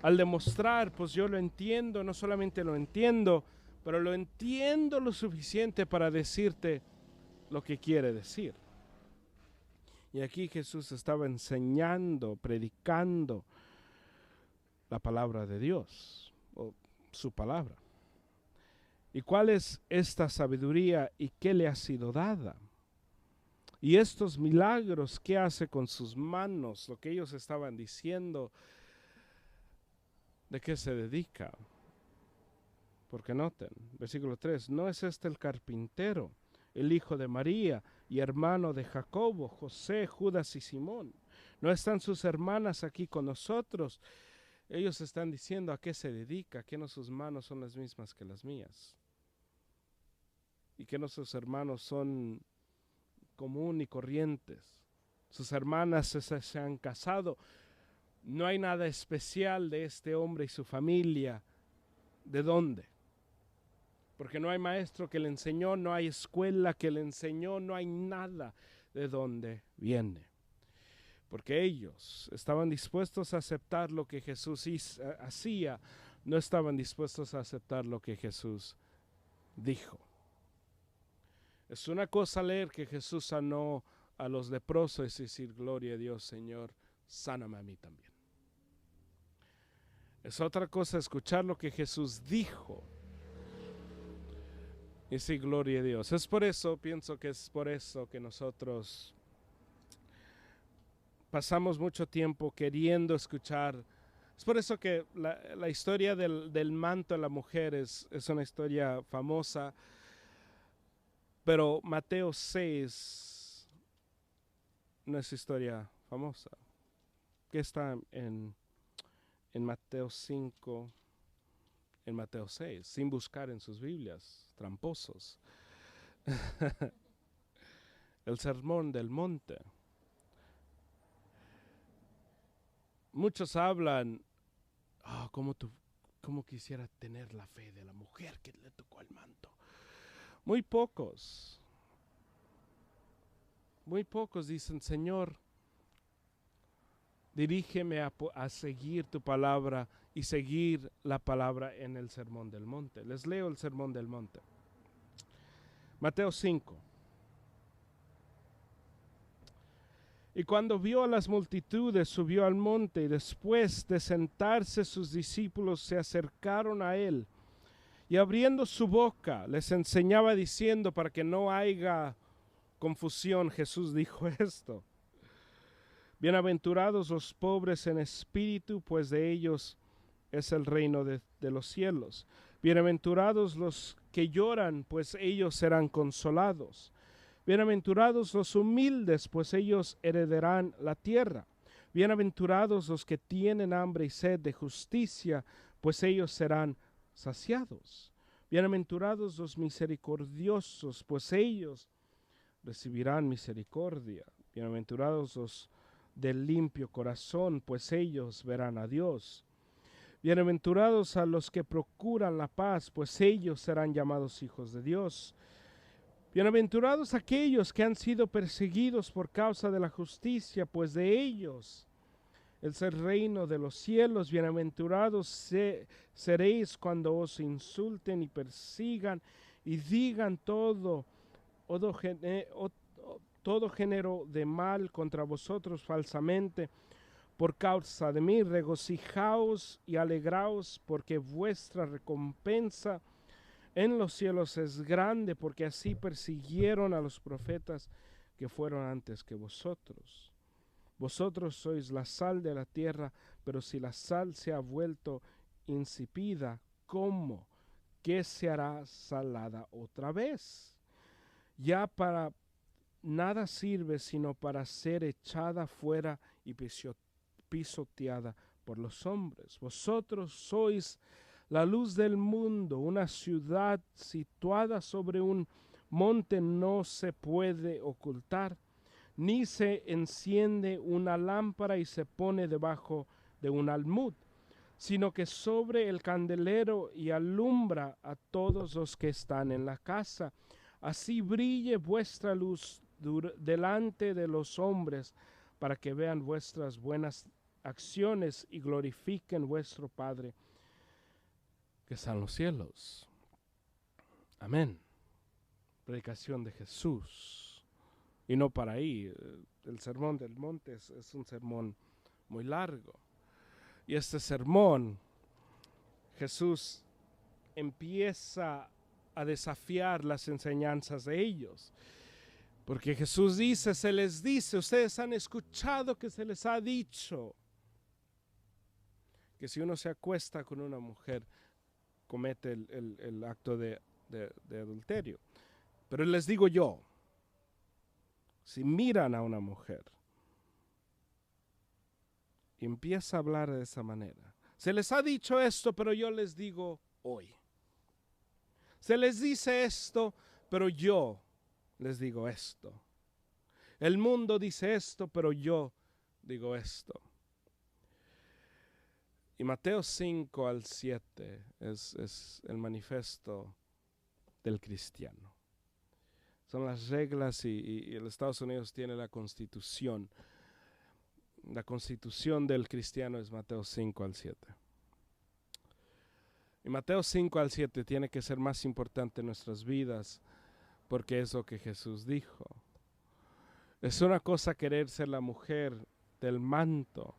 S1: al demostrar, pues yo lo entiendo, no solamente lo entiendo, pero lo entiendo lo suficiente para decirte lo que quiere decir. Y aquí Jesús estaba enseñando, predicando la palabra de Dios, o su palabra. ¿Y cuál es esta sabiduría y qué le ha sido dada? Y estos milagros, ¿qué hace con sus manos? Lo que ellos estaban diciendo, ¿de qué se dedica? Porque noten, versículo 3, ¿no es este el carpintero, el hijo de María y hermano de Jacobo, José, Judas y Simón? ¿No están sus hermanas aquí con nosotros? Ellos están diciendo a qué se dedica, que no sus manos son las mismas que las mías. Y que nuestros hermanos son común y corrientes. Sus hermanas se han casado. No hay nada especial de este hombre y su familia. ¿De dónde? Porque no hay maestro que le enseñó, no hay escuela que le enseñó, no hay nada de dónde viene. Porque ellos estaban dispuestos a aceptar lo que Jesús hacía, no estaban dispuestos a aceptar lo que Jesús dijo. Es una cosa leer que Jesús sanó a los leprosos y decir, gloria a Dios, Señor, sáname a mí también. Es otra cosa escuchar lo que Jesús dijo y decir, gloria a Dios. Pienso que es por eso que nosotros pasamos mucho tiempo queriendo escuchar. Es por eso que la historia del manto de la mujer es una historia famosa. Pero Mateo 6 no es historia famosa. ¿Qué está en Mateo 5, en Mateo 6? Sin buscar en sus Biblias, tramposos. El sermón del monte. Muchos hablan, cómo quisiera tener la fe de la mujer que le tocó el manto. Muy pocos dicen, Señor, dirígeme a seguir tu palabra y seguir la palabra en el sermón del monte. Les leo el sermón del monte. Mateo 5. Y cuando vio a las multitudes, subió al monte, y después de sentarse sus discípulos se acercaron a él. Y abriendo su boca, les enseñaba diciendo, para que no haya confusión, Jesús dijo esto. Bienaventurados los pobres en espíritu, pues de ellos es el reino de los cielos. Bienaventurados los que lloran, pues ellos serán consolados. Bienaventurados los humildes, pues ellos heredarán la tierra. Bienaventurados los que tienen hambre y sed de justicia, pues ellos serán saciados. Bienaventurados los misericordiosos, pues ellos recibirán misericordia. Bienaventurados los del limpio corazón, pues ellos verán a Dios. Bienaventurados a los que procuran la paz, pues ellos serán llamados hijos de Dios. Bienaventurados aquellos que han sido perseguidos por causa de la justicia, pues de ellos es el reino de los cielos. Bienaventurados seréis cuando os insulten y persigan y digan todo género de mal contra vosotros falsamente. Por causa de mí, regocijaos y alegraos, porque vuestra recompensa en los cielos es grande, porque así persiguieron a los profetas que fueron antes que vosotros. Vosotros sois la sal de la tierra, pero si la sal se ha vuelto insípida, ¿cómo? ¿Qué se hará salada otra vez? Ya para nada sirve sino para ser echada fuera y pisoteada por los hombres. Vosotros sois la luz del mundo. Una ciudad situada sobre un monte no se puede ocultar, ni se enciende una lámpara y se pone debajo de un almud, sino que sobre el candelero y alumbra a todos los que están en la casa. Así brille vuestra luz delante de los hombres, para que vean vuestras buenas acciones y glorifiquen vuestro Padre que está en los cielos. Amén. Predicación de Jesús. Y no para ahí. El sermón del monte es un sermón muy largo. Y este sermón, Jesús empieza a desafiar las enseñanzas de ellos. Porque Jesús dice, se les dice, ustedes han escuchado que se les ha dicho que si uno se acuesta con una mujer, comete el acto de adulterio. Pero les digo yo, si miran a una mujer y empieza a hablar de esa manera, se les ha dicho esto, pero yo les digo hoy. Se les dice esto, pero yo les digo esto. El mundo dice esto, pero yo digo esto. Y Mateo 5 al 7 es el manifiesto del cristiano. Son las reglas y los Estados Unidos tiene la constitución. La constitución del cristiano es Mateo 5 al 7. Y Mateo 5 al 7 tiene que ser más importante en nuestras vidas, porque es lo que Jesús dijo. Es una cosa querer ser la mujer del manto.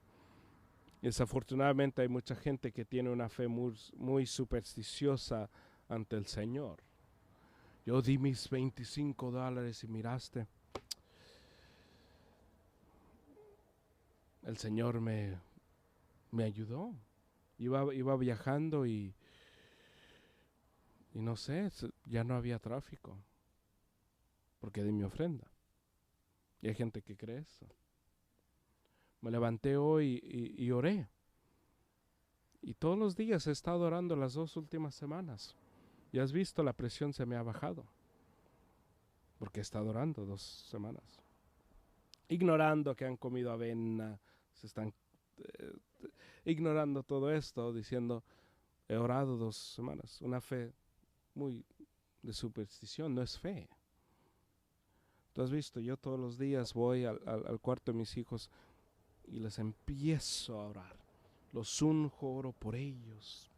S1: Desafortunadamente hay mucha gente que tiene una fe muy supersticiosa ante el Señor. Yo di mis $25 y miraste. El Señor me ayudó. Iba viajando y no sé, ya no había tráfico. Porque di mi ofrenda. Y hay gente que cree eso. Me levanté hoy y oré. Y todos los días he estado orando las 2 últimas semanas. Y has visto, la presión se me ha bajado. Porque he estado orando 2 semanas. Ignorando que han comido avena. Se están ignorando todo esto. Diciendo, he orado 2 semanas. Una fe muy de superstición. No es fe. Tú has visto, yo todos los días voy al cuarto de mis hijos y les empiezo a orar. Los unjo, oro por ellos.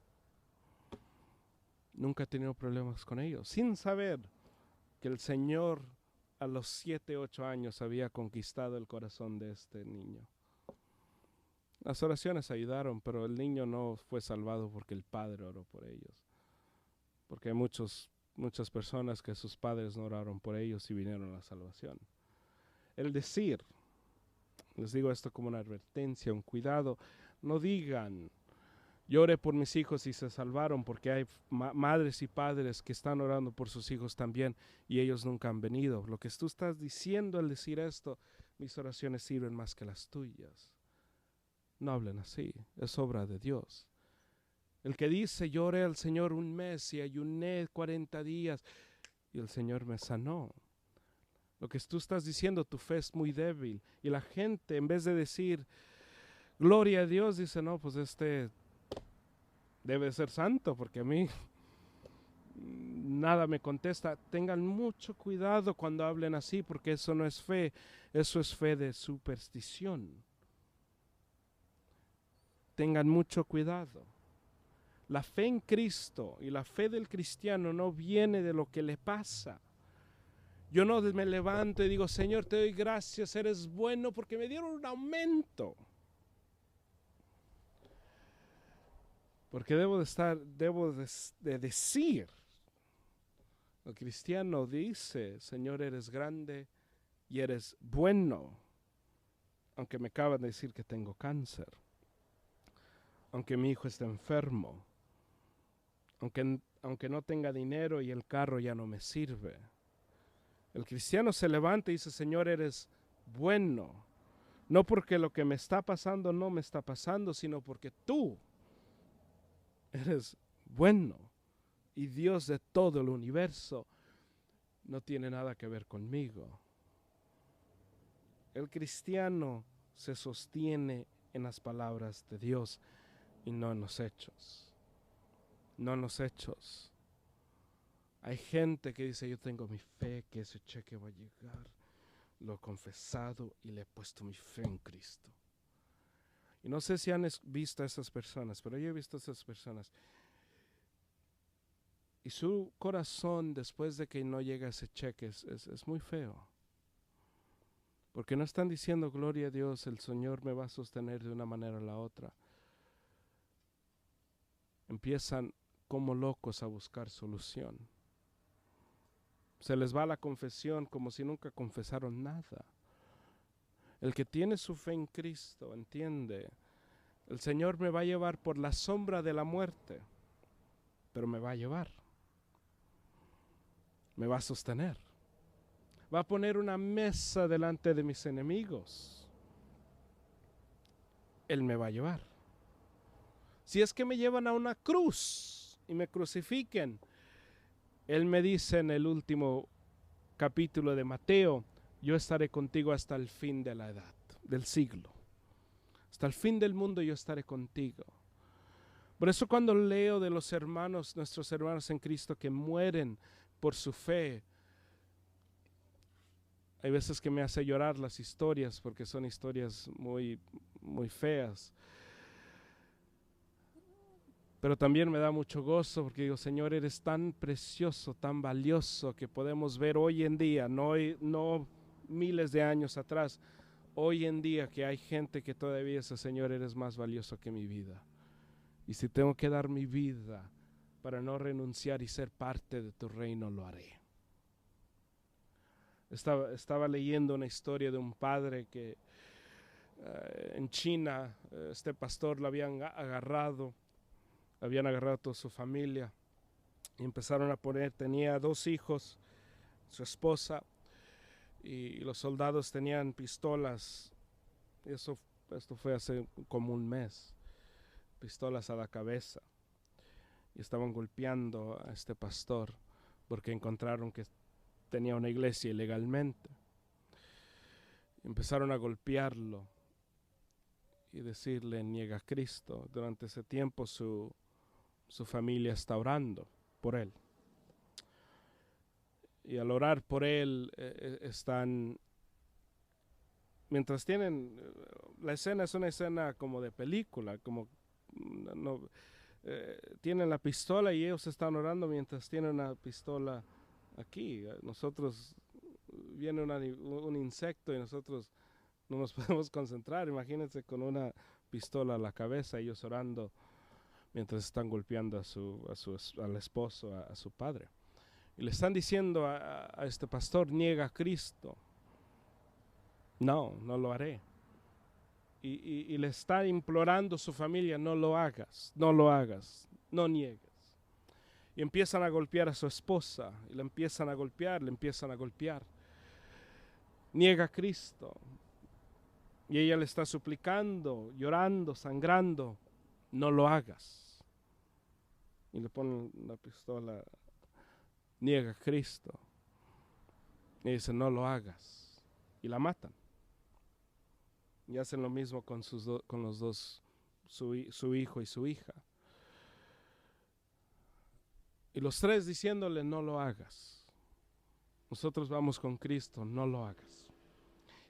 S1: Nunca he tenido problemas con ellos, sin saber que el Señor a los 7, 8 años había conquistado el corazón de este niño. Las oraciones ayudaron, pero el niño no fue salvado porque el padre oró por ellos. Porque hay muchas personas que sus padres no oraron por ellos y vinieron a la salvación. El decir, les digo esto como una advertencia, un cuidado, no digan, yo oré por mis hijos y se salvaron, porque hay madres y padres que están orando por sus hijos también y ellos nunca han venido. Lo que tú estás diciendo al decir esto, mis oraciones sirven más que las tuyas. No hablen así, es obra de Dios. El que dice, yo oré al Señor 1 mes y ayuné 40 días y el Señor me sanó. Lo que tú estás diciendo, tu fe es muy débil. Y la gente, en vez de decir, gloria a Dios, dice, no, pues este debe ser santo, porque a mí nada me contesta. Tengan mucho cuidado cuando hablen así, porque eso no es fe, eso es fe de superstición. Tengan mucho cuidado. La fe en Cristo y la fe del cristiano no viene de lo que le pasa. Yo no me levanto y digo, Señor, te doy gracias, eres bueno porque me dieron un aumento. Porque debo de decir, el cristiano dice, Señor, eres grande y eres bueno, aunque me acaban de decir que tengo cáncer, aunque mi hijo está enfermo, aunque no tenga dinero y el carro ya no me sirve. El cristiano se levanta y dice, Señor, eres bueno, no porque lo que me está pasando no me está pasando, sino porque tú eres bueno y Dios de todo el universo no tiene nada que ver conmigo. El cristiano se sostiene en las palabras de Dios y no en los hechos. No en los hechos. Hay gente que dice, yo tengo mi fe, que ese cheque va a llegar. Lo he confesado y le he puesto mi fe en Cristo. Y no sé si han visto a esas personas, pero yo he visto a esas personas. Y su corazón, después de que no llega ese cheque, es muy feo. Porque no están diciendo, gloria a Dios, el Señor me va a sostener de una manera o la otra. Empiezan como locos a buscar solución. Se les va la confesión como si nunca confesaron nada. El que tiene su fe en Cristo entiende, el Señor me va a llevar por la sombra de la muerte, pero me va a llevar. Me va a sostener. Va a poner una mesa delante de mis enemigos. Él me va a llevar. Si es que me llevan a una cruz y me crucifiquen, Él me dice en el último capítulo de Mateo, yo estaré contigo hasta el fin de la edad, del siglo. Hasta el fin del mundo yo estaré contigo. Por eso cuando leo de los hermanos, nuestros hermanos en Cristo que mueren por su fe, hay veces que me hace llorar las historias porque son historias muy, muy feas. Pero también me da mucho gozo porque digo, Señor, eres tan precioso, tan valioso que podemos ver hoy en día, no miles de años atrás, hoy en día que hay gente que todavía dice, Señor, eres más valioso que mi vida. Y si tengo que dar mi vida para no renunciar y ser parte de tu reino, lo haré. Estaba leyendo una historia de un padre que en China, este pastor lo habían agarrado a toda su familia y empezaron a poner, tenía 2 hijos, su esposa, y los soldados tenían pistolas. Esto fue hace como un mes, pistolas a la cabeza, y estaban golpeando a este pastor porque encontraron que tenía una iglesia ilegalmente. Empezaron a golpearlo y decirle, niega a Cristo. Durante ese tiempo su familia está orando por él. Y al orar por él están, mientras tienen, la escena es una escena como de película, como no, tienen la pistola y ellos están orando mientras tienen una pistola aquí. Nosotros viene un insecto y nosotros no nos podemos concentrar. Imagínense con una pistola a la cabeza, ellos orando mientras están golpeando al esposo, a su padre. Y le están diciendo a este pastor, niega a Cristo. No lo haré. Y le está implorando su familia, no lo hagas, no niegues. Y empiezan a golpear a su esposa, y le empiezan a golpear. Niega a Cristo. Y ella le está suplicando, llorando, sangrando, no lo hagas. Y le ponen la pistola, niega a Cristo. Y dice, no lo hagas. Y la matan. Y hacen lo mismo con los dos, su hijo y su hija. Y los tres diciéndole, no lo hagas. Nosotros vamos con Cristo, no lo hagas.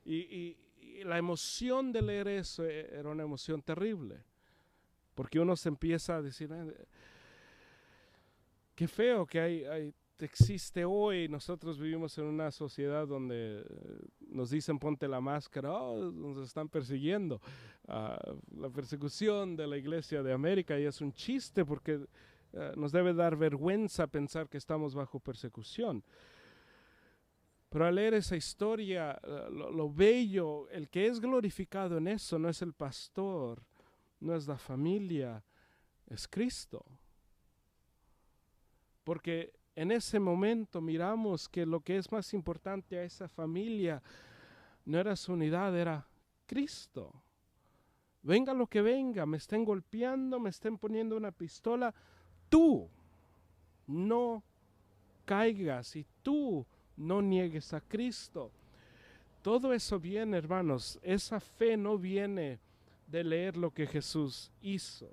S1: Y la emoción de leer eso era una emoción terrible. Porque uno se empieza a decir, qué feo que existe hoy. Nosotros vivimos en una sociedad donde nos dicen ponte la máscara, nos están persiguiendo. La persecución de la Iglesia de América y es un chiste porque nos debe dar vergüenza pensar que estamos bajo persecución. Pero al leer esa historia, lo bello, el que es glorificado en eso no es el pastor, no es la familia, es Cristo. Porque en ese momento miramos que lo que es más importante a esa familia no era su unidad, era Cristo. Venga lo que venga, me estén golpeando, me estén poniendo una pistola, tú no caigas y tú no niegues a Cristo. Todo eso viene, hermanos, esa fe no viene de leer lo que Jesús hizo.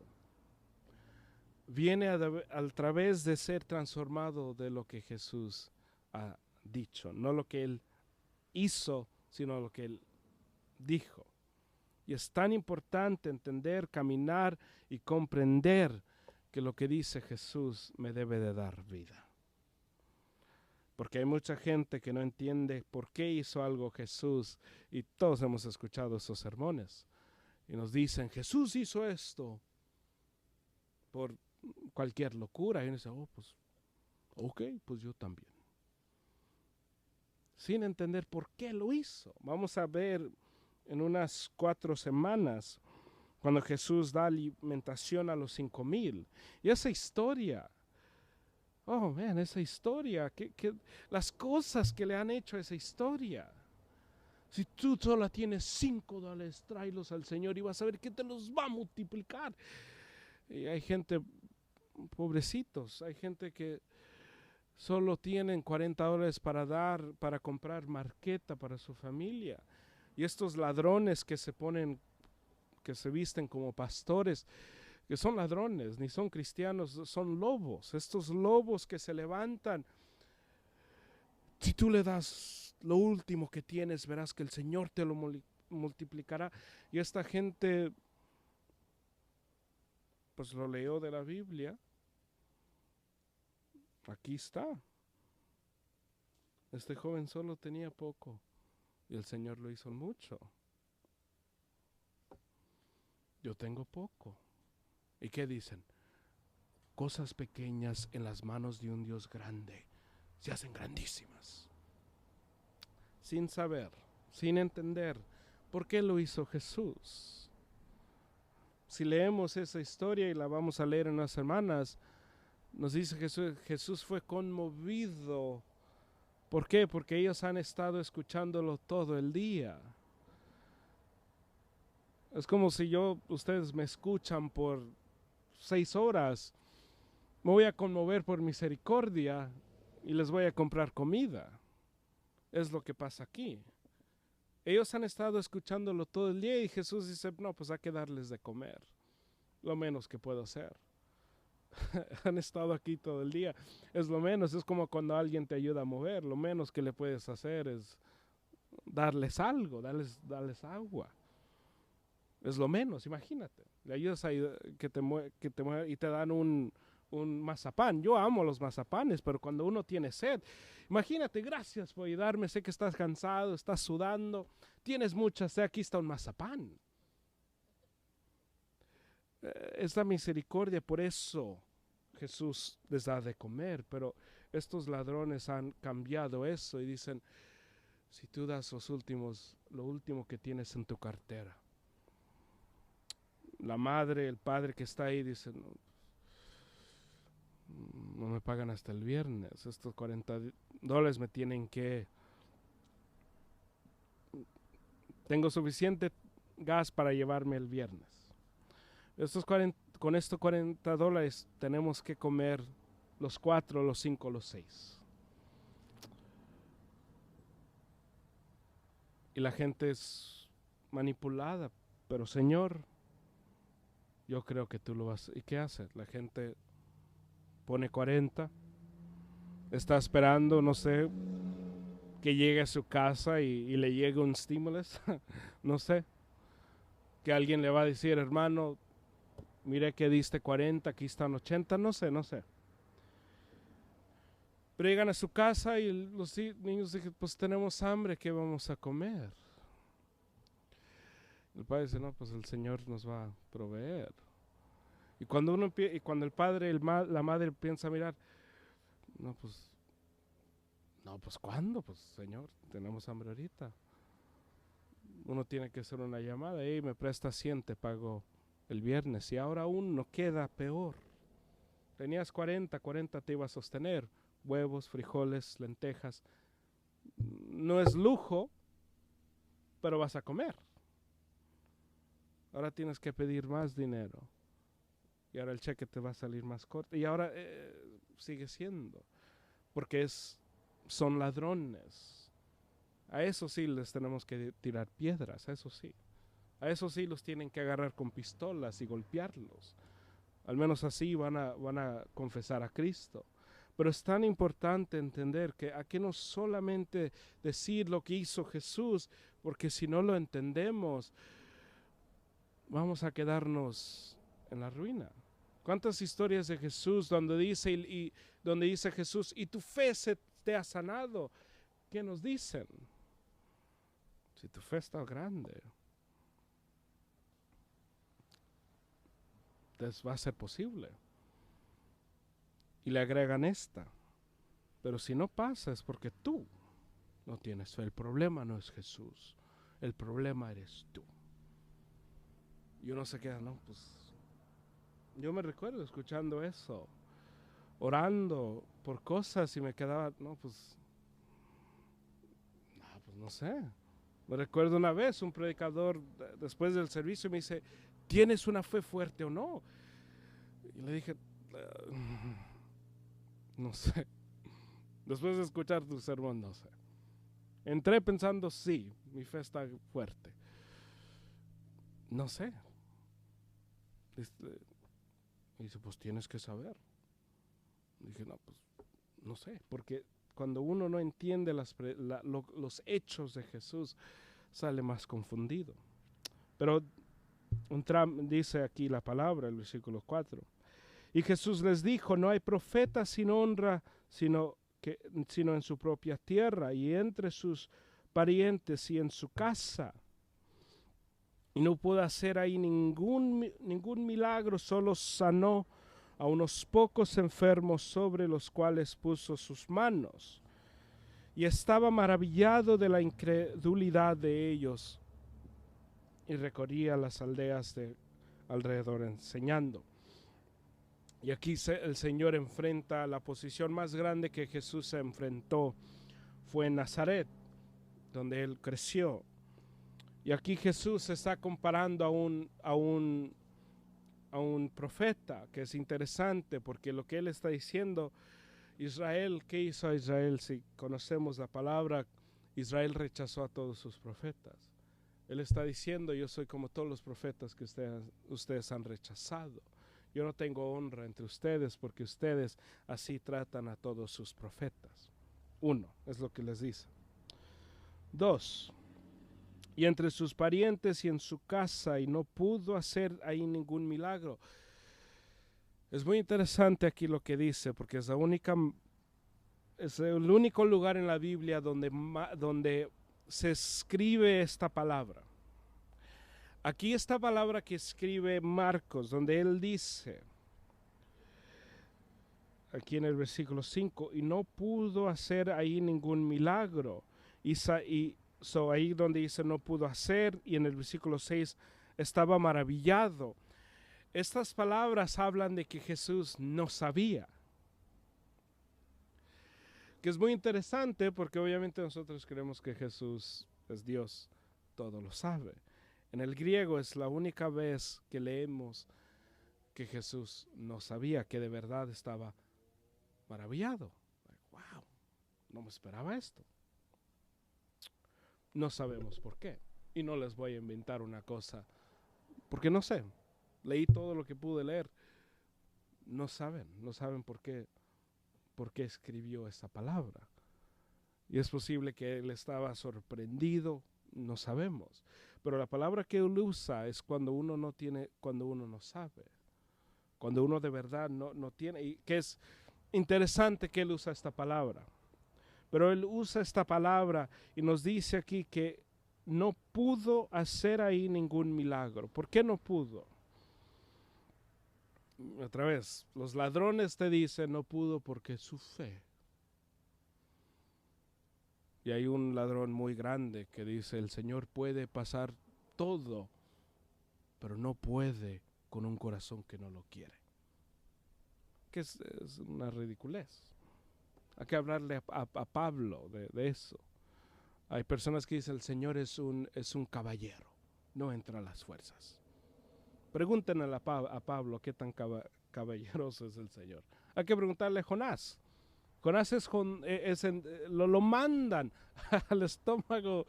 S1: Viene a través de ser transformado de lo que Jesús ha dicho. No lo que Él hizo, sino lo que Él dijo. Y es tan importante entender, caminar y comprender que lo que dice Jesús me debe de dar vida. Porque hay mucha gente que no entiende por qué hizo algo Jesús. Y todos hemos escuchado esos sermones. Y nos dicen, Jesús hizo esto por cualquier locura. Y uno dice, pues, ok, pues yo también. Sin entender por qué lo hizo. Vamos a ver en unas 4 semanas cuando Jesús da alimentación a los 5,000. Y esa historia, esa historia, las cosas que le han hecho a esa historia. Si tú solo tienes $5, tráelos al Señor y vas a ver que te los va a multiplicar. Y hay gente, pobrecitos, hay gente que solo tienen $40 para dar, para comprar marqueta para su familia. Y estos ladrones que se visten como pastores, que son ladrones, ni son cristianos, son lobos. Estos lobos que se levantan. Si tú le das lo último que tienes, verás que el Señor te lo multiplicará. Y esta gente, pues lo leyó de la Biblia. Aquí está. Este joven solo tenía poco y el Señor lo hizo mucho. Yo tengo poco. ¿Y qué dicen? Cosas pequeñas en las manos de un Dios grande se hacen grandísimas. Sin saber, sin entender por qué lo hizo Jesús. Si leemos esa historia y la vamos a leer en unas semanas, nos dice Jesús fue conmovido. ¿Por qué? Porque ellos han estado escuchándolo todo el día. Es como si ustedes me escuchan por 6 horas. Me voy a conmover por misericordia y les voy a comprar comida. Es lo que pasa aquí. Ellos han estado escuchándolo todo el día y Jesús dice, no, pues hay que darles de comer. Lo menos que puedo hacer. Han estado aquí todo el día. Es lo menos, es como cuando alguien te ayuda a mover. Lo menos que le puedes hacer es darles algo, darles agua. Es lo menos, imagínate. Le ayudas a que te mueva y te dan un mazapán. Yo amo los mazapanes, pero cuando uno tiene sed, imagínate, gracias por ayudarme, sé que estás cansado, estás sudando, tienes mucha sed, aquí está un mazapán. Es la misericordia, por eso Jesús les da de comer, pero estos ladrones han cambiado eso y dicen, si tú das lo último que tienes en tu cartera. La madre, el padre que está ahí dice, no me pagan hasta el viernes, estos $40 me tienen que... Tengo suficiente gas para llevarme el viernes. Con estos $40 tenemos que comer los 4, los 5, los 6. Y la gente es manipulada, pero Señor, yo creo que tú lo vas. ¿Y qué hace? La gente pone 40 Está esperando, no sé, que llegue a su casa y le llegue un stimulus. No sé, que alguien le va a decir, hermano, mire que diste 40, aquí están 80, no sé, no sé. Pero llegan a su casa y los niños dicen, pues tenemos hambre, ¿qué vamos a comer? El padre dice, no, pues el Señor nos va a proveer. Y cuando cuando el padre, la madre piensa mirar, no, pues ¿cuándo? Pues Señor, tenemos hambre ahorita. Uno tiene que hacer una llamada, y me presta 100, te pago el viernes. Y ahora aún no queda peor. Tenías 40 te iba a sostener. Huevos, frijoles, lentejas. No es lujo, pero vas a comer. Ahora tienes que pedir más dinero. Y ahora el cheque te va a salir más corto. Y ahora sigue siendo. Porque son ladrones. A eso sí les tenemos que tirar piedras, a eso sí. A eso sí los tienen que agarrar con pistolas y golpearlos. Al menos así van a confesar a Cristo. Pero es tan importante entender que aquí no solamente decir lo que hizo Jesús, porque si no lo entendemos, vamos a quedarnos en la ruina. ¿Cuántas historias de Jesús donde dice Jesús, y tu fe se te ha sanado? ¿Qué nos dicen? Si tu fe está grande, entonces va a ser posible. Y le agregan esta. Pero si no pasa es porque tú no tienes fe. El problema no es Jesús. El problema eres tú. Y uno se queda, no, pues yo me recuerdo escuchando eso, orando por cosas y me quedaba, pues no sé. Me recuerdo una vez un predicador después del servicio me dice, ¿tienes una fe fuerte o no? Y le dije, no sé. Después de escuchar tu sermón, no sé. Entré pensando, sí, mi fe está fuerte. No sé. Dice, pues tienes que saber. Dije, no, pues no sé, porque cuando uno no entiende los hechos de Jesús, sale más confundido. Pero dice aquí la palabra, el versículo 4. Y Jesús les dijo, no hay profeta sin honra, sino en su propia tierra y entre sus parientes y en su casa. Y no pudo hacer ahí ningún milagro, solo sanó a unos pocos enfermos sobre los cuales puso sus manos. Y estaba maravillado de la incredulidad de ellos y recorría las aldeas de alrededor enseñando. Y aquí el Señor enfrenta la posición más grande que Jesús se enfrentó. Fue en Nazaret, donde Él creció. Y aquí Jesús se está comparando a un profeta, que es interesante, porque lo que Él está diciendo, Israel, ¿qué hizo Israel? Si conocemos la palabra, Israel rechazó a todos sus profetas. Él está diciendo, yo soy como todos los profetas que ustedes han rechazado. Yo no tengo honra entre ustedes porque ustedes así tratan a todos sus profetas. 1, es lo que les dice. 2, y entre sus parientes y en su casa, y no pudo hacer ahí ningún milagro. Es muy interesante aquí lo que dice, porque es el único lugar en la Biblia donde se escribe esta palabra. Aquí esta palabra que escribe Marcos, donde él dice, aquí en el versículo 5, y no pudo hacer ahí ningún milagro. Ahí donde dice no pudo hacer, y en el versículo 6 estaba maravillado. Estas palabras hablan de que Jesús no sabía. Que es muy interesante porque obviamente nosotros creemos que Jesús es Dios, todo lo sabe. En el griego es la única vez que leemos que Jesús no sabía, que de verdad estaba maravillado. Wow, no me esperaba esto. No sabemos por qué. Y no les voy a inventar una cosa, porque no sé. Leí todo lo que pude leer. No saben por qué por qué escribió esa palabra. Y es posible que él estaba sorprendido, no sabemos. Pero la palabra que él usa es cuando uno no tiene, cuando uno no sabe. Cuando uno de verdad no tiene, y que es interesante que él usa esta palabra. Pero él usa esta palabra y nos dice aquí que no pudo hacer ahí ningún milagro. ¿Por qué no pudo? Otra vez, los ladrones te dicen no pudo porque su fe. Y hay un ladrón muy grande que dice el Señor puede pasar todo, pero no puede con un corazón que no lo quiere. Que es una ridiculez. Hay que hablarle a Pablo de eso. Hay personas que dicen el Señor es un caballero, no entra a las fuerzas. Pregúntenle a Pablo qué tan caballeroso es el Señor. Hay que preguntarle a Jonás. Jonás lo mandan al estómago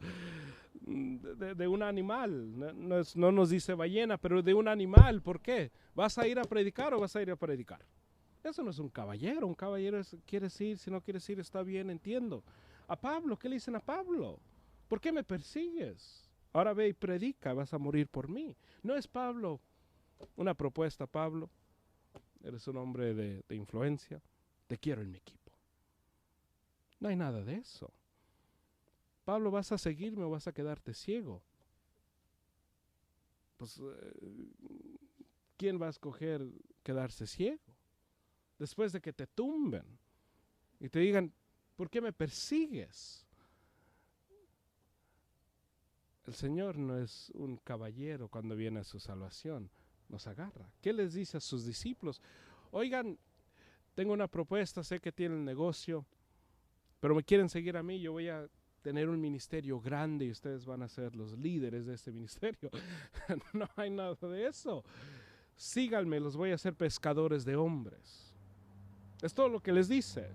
S1: de un animal. No nos dice ballena, pero de un animal. ¿Por qué? ¿Vas a ir a predicar o vas a ir a predicar? Eso no es un caballero. Un caballero quieres ir, si no quieres ir está bien, entiendo. A Pablo, ¿qué le dicen a Pablo? ¿Por qué me persigues? Ahora ve y predica, vas a morir por mí. No es Pablo una propuesta, Pablo. Eres un hombre de influencia. Te quiero en mi equipo. No hay nada de eso. Pablo, ¿vas a seguirme o vas a quedarte ciego? Pues, ¿quién va a escoger quedarse ciego? Después de que te tumben y te digan, ¿por qué me persigues? El Señor no es un caballero cuando viene a su salvación. Nos agarra. ¿Qué les dice a sus discípulos? Oigan, tengo una propuesta, sé que tienen negocio, pero me quieren seguir a mí, yo voy a tener un ministerio grande y ustedes van a ser los líderes de este ministerio. No hay nada de eso. Síganme, los voy a hacer pescadores de hombres. Es todo lo que les dice.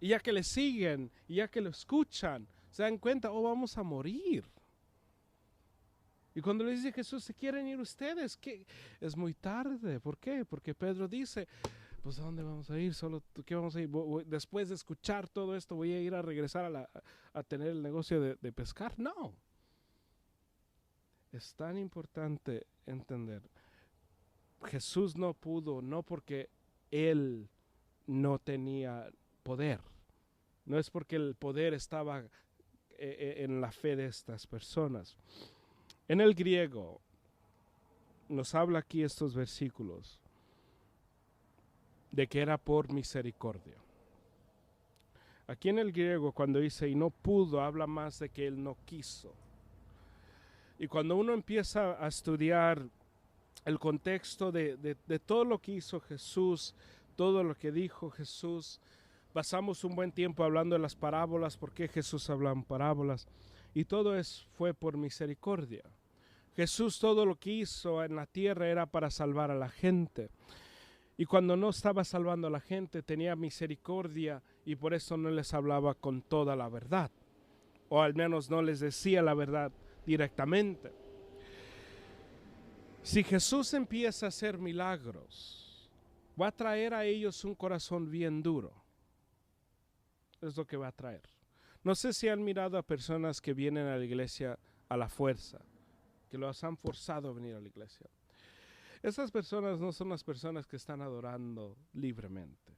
S1: Y ya que le siguen, y ya que lo escuchan, se dan cuenta, vamos a morir. Y cuando les dice Jesús, ¿se quieren ir ustedes? ¿Qué? Es muy tarde. ¿Por qué? Porque Pedro dice, pues ¿a dónde vamos a ir? ¿Qué vamos a ir? Después de escuchar todo esto, ¿voy a ir a regresar a tener el negocio de pescar? No. Es tan importante entender. Jesús no pudo, no porque él no tenía poder. No es porque el poder estaba en la fe de estas personas. En el griego nos habla aquí estos versículos de que era por misericordia. Aquí en el griego cuando dice y no pudo, habla más de que él no quiso. Y cuando uno empieza a estudiar el contexto de todo lo que hizo Jesús, todo lo que dijo Jesús, pasamos un buen tiempo hablando de las parábolas, por qué Jesús habla en parábolas, y todo fue por misericordia. Jesús todo lo que hizo en la tierra era para salvar a la gente. Y cuando no estaba salvando a la gente tenía misericordia y por eso no les hablaba con toda la verdad. O al menos no les decía la verdad directamente. Si Jesús empieza a hacer milagros, va a traer a ellos un corazón bien duro. Es lo que va a traer. No sé si han mirado a personas que vienen a la iglesia a la fuerza, que los han forzado a venir a la iglesia. Esas personas no son las personas que están adorando libremente.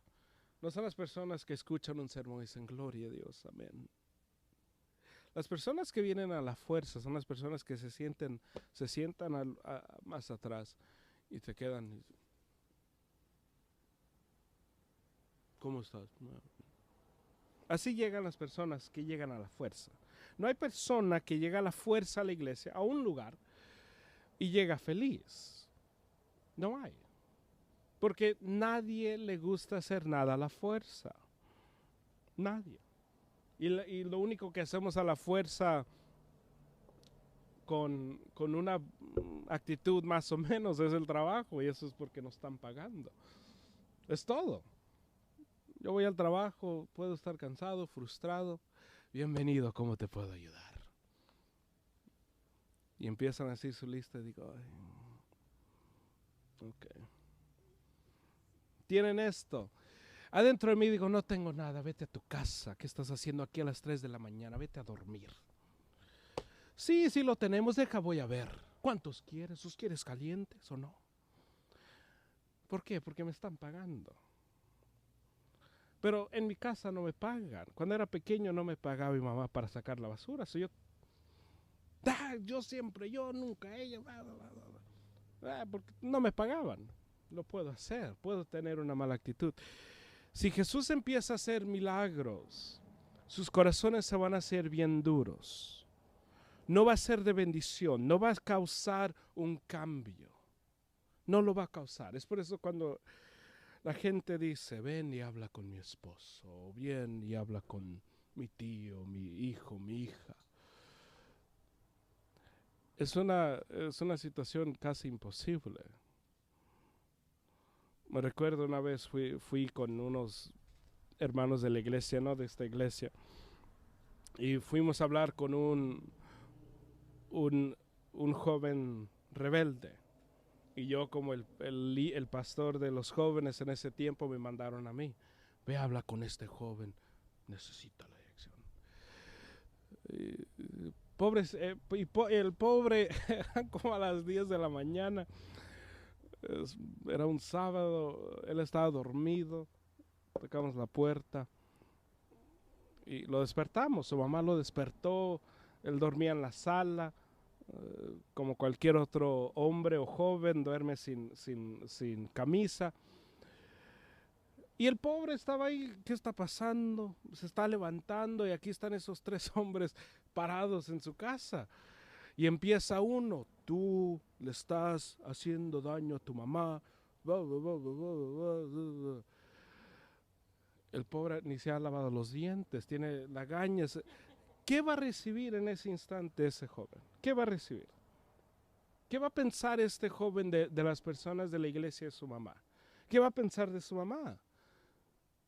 S1: No son las personas que escuchan un sermón y dicen, gloria a Dios, amén. Las personas que vienen a la fuerza son las personas que se sientan más atrás y te quedan. ¿Cómo estás? Así llegan las personas que llegan a la fuerza. No hay persona que llega a la fuerza a la iglesia, a un lugar, y llega feliz. No hay. Porque nadie le gusta hacer nada a la fuerza. Nadie. Y lo único que hacemos a la fuerza con una actitud más o menos es el trabajo, y eso es porque nos están pagando. Es todo. Yo voy al trabajo, puedo estar cansado, frustrado. Bienvenido, ¿cómo te puedo ayudar? Y empiezan a decir su lista y digo, ay, ok. Tienen esto. Adentro de mí digo, no tengo nada, vete a tu casa. ¿Qué estás haciendo aquí a las 3 de la mañana? Vete a dormir. Sí, sí lo tenemos, deja, voy a ver. ¿Cuántos quieres? ¿Los quieres calientes o no? ¿Por qué? Porque me están pagando. Pero en mi casa no me pagan. Cuando era pequeño no me pagaba mi mamá para sacar la basura. Yo siempre, yo nunca, ella, porque no me pagaban. Lo puedo hacer, puedo tener una mala actitud. Si Jesús empieza a hacer milagros, sus corazones se van a hacer bien duros. No va a ser de bendición, no va a causar un cambio. No lo va a causar. Es por eso cuando la gente dice, ven y habla con mi esposo, o ven y habla con mi tío, mi hijo, mi hija. Es una situación casi imposible. Me recuerdo una vez fui con unos hermanos de la iglesia, no de esta iglesia, y fuimos a hablar con un joven rebelde. Y yo, como el pastor de los jóvenes en ese tiempo, me mandaron a mí. Ve, habla con este joven, necesita la dirección. El pobre, como a las 10 de la mañana, era un sábado, él estaba dormido, tocamos la puerta y lo despertamos. Su mamá lo despertó, él dormía en la sala. Como cualquier otro hombre o joven, duerme sin camisa. Y el pobre estaba ahí, ¿qué está pasando? Se está levantando y aquí están esos 3 hombres parados en su casa. Y empieza uno, tú le estás haciendo daño a tu mamá. El pobre ni se ha lavado los dientes, tiene lagañas. ¿Qué va a recibir en ese instante ese joven? ¿Qué va a recibir? ¿Qué va a pensar este joven de las personas de la iglesia de su mamá? ¿Qué va a pensar de su mamá?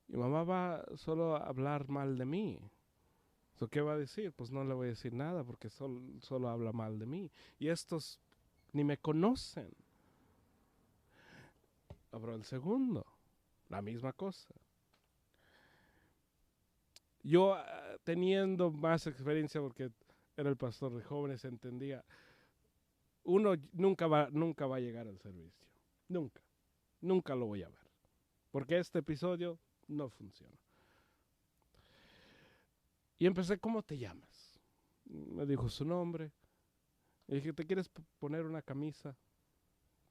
S1: Mi mamá va solo a hablar mal de mí. ¿Qué va a decir? Pues no le voy a decir nada porque solo habla mal de mí. Y estos ni me conocen. Abro el segundo, la misma cosa. Yo, teniendo más experiencia porque era el pastor de jóvenes, entendía, uno nunca va a llegar al servicio. Nunca lo voy a ver. Porque este episodio no funciona. Y empecé, ¿cómo te llamas? Me dijo su nombre. Y dije, ¿te quieres poner una camisa?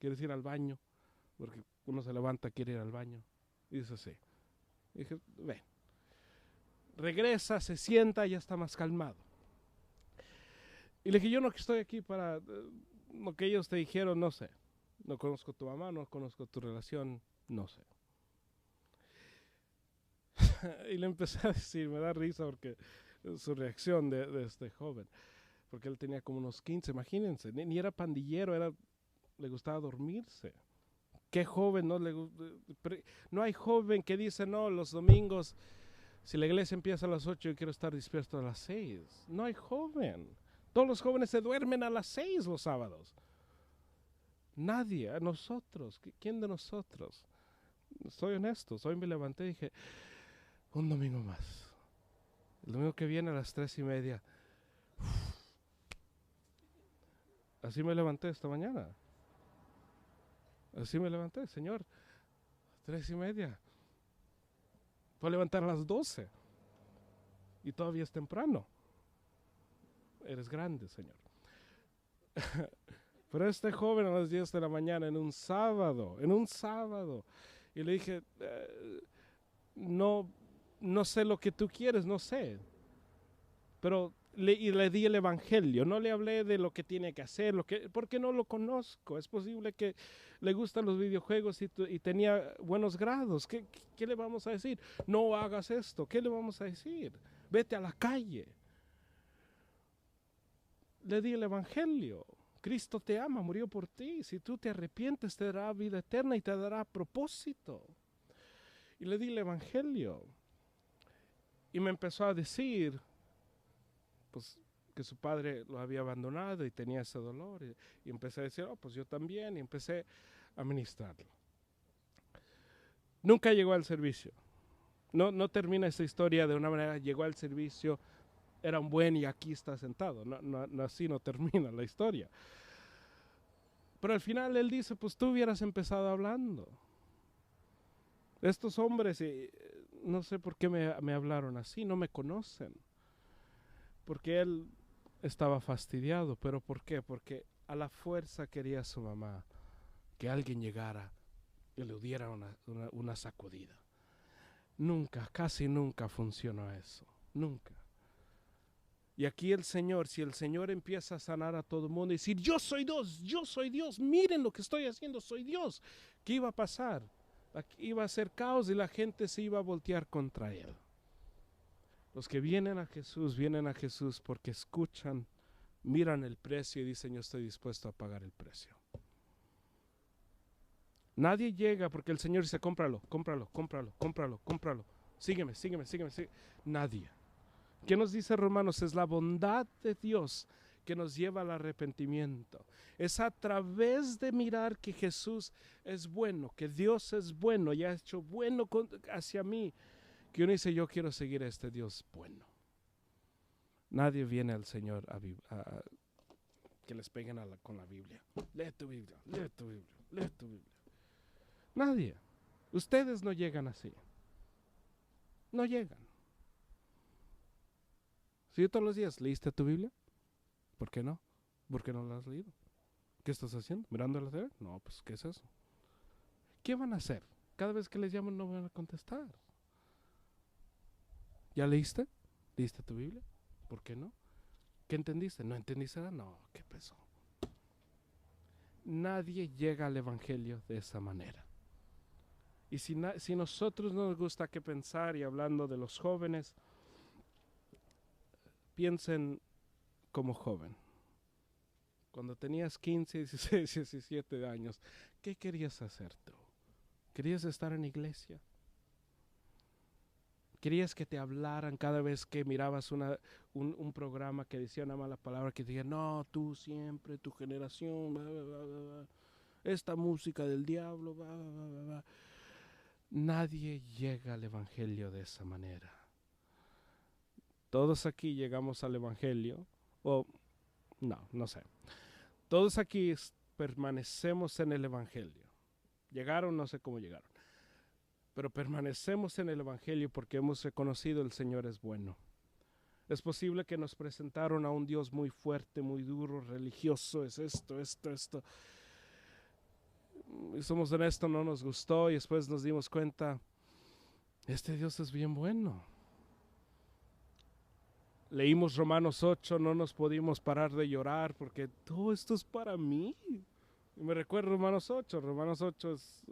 S1: ¿Quieres ir al baño? Porque uno se levanta, quiere ir al baño. Y dice, sí. Y dije, ven. Regresa, se sienta y ya está más calmado. Y le dije, yo no estoy aquí para lo que ellos te dijeron, no sé. No conozco tu mamá, no conozco tu relación, no sé. Y le empecé a decir, me da risa porque su reacción de este joven. Porque él tenía como unos 15, imagínense. Ni era pandillero, le gustaba dormirse. ¿Qué joven no hay joven que dice, no, los domingos, si la iglesia empieza a las 8, yo quiero estar despierto a las 6. No hay joven. Todos los jóvenes se duermen a las 6 los sábados. Nadie, a nosotros. ¿Quién de nosotros? Soy honesto, hoy me levanté y dije, un domingo más. El domingo que viene a las 3:30. Así me levanté esta mañana. Así me levanté, Señor. 3:30. Puedo levantar a las 12. Y todavía es temprano. Eres grande, Señor. Pero este joven a las 10 de la mañana en un sábado. Y le dije, no sé lo que tú quieres, no sé. Pero le di el evangelio, no le hablé de lo que tiene que hacer, porque no lo conozco. Es posible que le gustan los videojuegos y tenía buenos grados. ¿Qué le vamos a decir? No hagas esto. ¿Qué le vamos a decir? Vete a la calle. Le di el evangelio. Cristo te ama, murió por ti. Si tú te arrepientes, te dará vida eterna y te dará propósito. Y le di el evangelio. Y me empezó a decir, pues, que su padre lo había abandonado y tenía ese dolor. Y empecé a decir, pues yo también. Y empecé a ministrarlo. Nunca llegó al servicio. No termina esta historia de una manera, llegó al servicio, era un buen y aquí está sentado. Así no termina la historia. Pero al final él dice, pues tú hubieras empezado hablando. Estos hombres, no sé por qué me hablaron así, no me conocen. Porque él estaba fastidiado, pero ¿por qué? Porque a la fuerza quería su mamá que alguien llegara y le diera una sacudida. Nunca, casi nunca funcionó eso, nunca. Y aquí el Señor, si el Señor empieza a sanar a todo el mundo y decir, yo soy Dios, miren lo que estoy haciendo, soy Dios, ¿qué iba a pasar? Aquí iba a ser caos y la gente se iba a voltear contra Él. Los que vienen a Jesús porque escuchan, miran el precio y dicen, yo estoy dispuesto a pagar el precio. Nadie llega porque el Señor dice, cómpralo. Sígueme. Nadie. ¿Qué nos dice Romanos? Es la bondad de Dios que nos lleva al arrepentimiento. Es a través de mirar que Jesús es bueno, que Dios es bueno y ha hecho bueno hacia mí, que uno dice, yo quiero seguir a este Dios bueno. Nadie viene al Señor a que les peguen con la Biblia. Lee tu Biblia. Nadie. Ustedes no llegan así. No llegan. Si yo todos los días leíste tu Biblia, ¿por qué no? ¿Por qué no la has leído? ¿Qué estás haciendo? ¿Mirando la tele? No, pues ¿qué es eso? ¿Qué van a hacer? Cada vez que les llaman no van a contestar. ¿Ya leíste? ¿Leíste tu Biblia? ¿Por qué no? ¿Qué entendiste? ¿No entendiste nada? No, ¿qué pasó? Nadie llega al Evangelio de esa manera. Y si nosotros no nos gusta qué pensar, y hablando de los jóvenes, piensen como joven. Cuando tenías 15, 16, 17 años, ¿qué querías hacer tú? ¿Querías estar en iglesia? ¿Querías que te hablaran cada vez que mirabas un programa que decía una mala palabra, que te digan, no, tú siempre, tu generación, bla, bla, bla, bla, esta música del diablo, bla, bla, bla, bla? Nadie llega al Evangelio de esa manera. Todos aquí llegamos al Evangelio, o no sé. Todos aquí permanecemos en el Evangelio. Llegaron, no sé cómo llegaron, pero permanecemos en el Evangelio porque hemos reconocido el Señor es bueno. Es posible que nos presentaron a un Dios muy fuerte, muy duro, religioso, es esto. Y somos honestos, no nos gustó y después nos dimos cuenta, este Dios es bien bueno. Leímos Romanos 8, no nos pudimos parar de llorar porque todo esto es para mí. Y me recuerdo Romanos 8. Romanos 8 es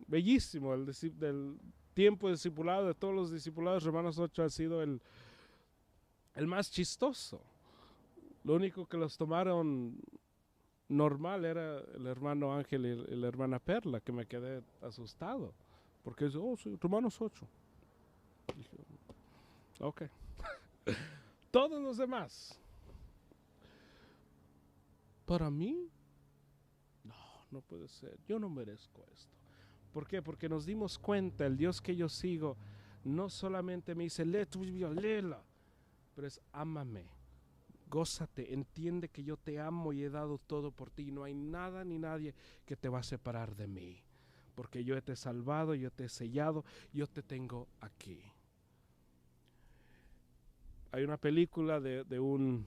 S1: bellísimo. Del tiempo discipulado, de todos los discipulados, Romanos 8 ha sido el más chistoso. Lo único que los tomaron normal era el hermano Ángel y la hermana Perla, que me quedé asustado. Porque es, sí, Romanos 8. Dije, ok. Todos los demás. Para mí, no puede ser. Yo no merezco esto. ¿Por qué? Porque nos dimos cuenta, el Dios que yo sigo, no solamente me dice, lee tu Biblia, léela, pero es ámame, gózate, entiende que yo te amo y he dado todo por ti. No hay nada ni nadie que te va a separar de mí. Porque yo te he salvado, yo te he sellado, yo te tengo aquí. Hay una película el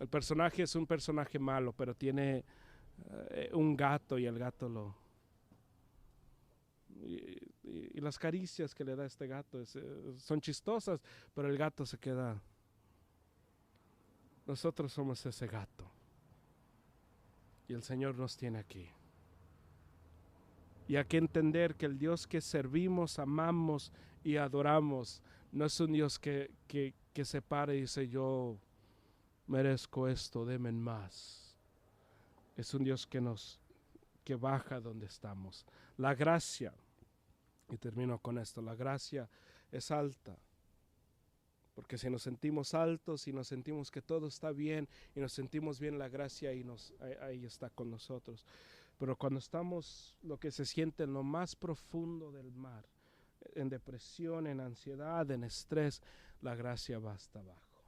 S1: personaje es un personaje malo, pero tiene un gato y el gato y las caricias que le da este gato son chistosas, pero el gato se queda. Nosotros somos ese gato y el Señor nos tiene aquí. Y hay que entender que el Dios que servimos, amamos y adoramos no es un Dios que se para y dice, yo merezco esto, denme más. Es un Dios que baja donde estamos. La gracia, y termino con esto, la gracia es alta. Porque si nos sentimos altos y nos sentimos que todo está bien y nos sentimos bien, la gracia ahí está con nosotros. Pero cuando estamos, lo que se siente en lo más profundo del mar, en depresión, en ansiedad, en estrés, la gracia va hasta abajo.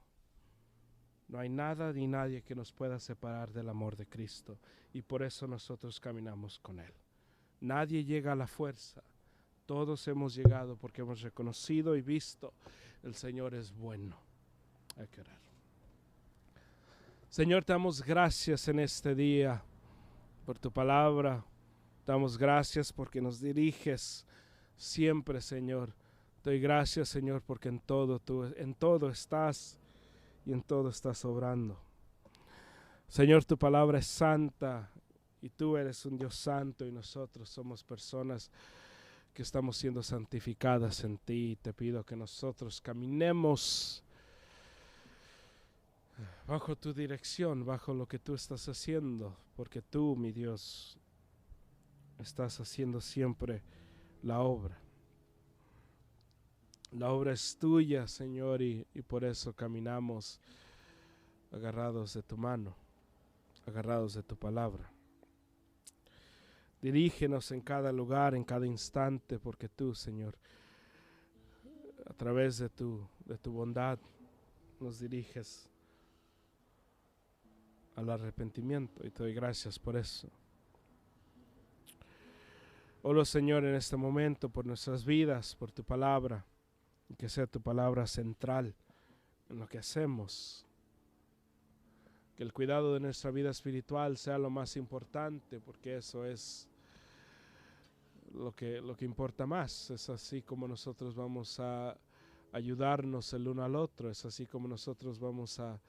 S1: No hay nada ni nadie que nos pueda separar del amor de Cristo, y por eso nosotros caminamos con Él. Nadie llega a la fuerza. Todos hemos llegado porque hemos reconocido y visto el Señor es bueno. Hay que orar. Señor, te damos gracias en este día por tu palabra. Te damos gracias porque nos diriges siempre, Señor. Te doy gracias, Señor, porque en todo estás y en todo estás obrando. Señor, tu palabra es santa y tú eres un Dios santo y nosotros somos personas que estamos siendo santificadas en ti. Te pido que nosotros caminemos bajo tu dirección, bajo lo que tú estás haciendo, porque tú, mi Dios, estás haciendo siempre la obra. La obra es tuya, Señor, y por eso caminamos agarrados de tu mano, agarrados de tu palabra. Dirígenos en cada lugar, en cada instante, porque tú, Señor, a través de tu bondad, nos diriges al arrepentimiento, y te doy gracias por eso. Oro, Señor, en este momento por nuestras vidas, por tu palabra, y que sea tu palabra central en lo que hacemos. Que el cuidado de nuestra vida espiritual sea lo más importante, porque eso es lo que importa más. Es así como nosotros vamos a ayudarnos el uno al otro. Es así como nosotros vamos a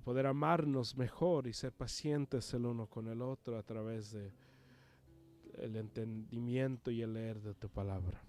S1: poder amarnos mejor y ser pacientes el uno con el otro a través de el entendimiento y el leer de tu palabra.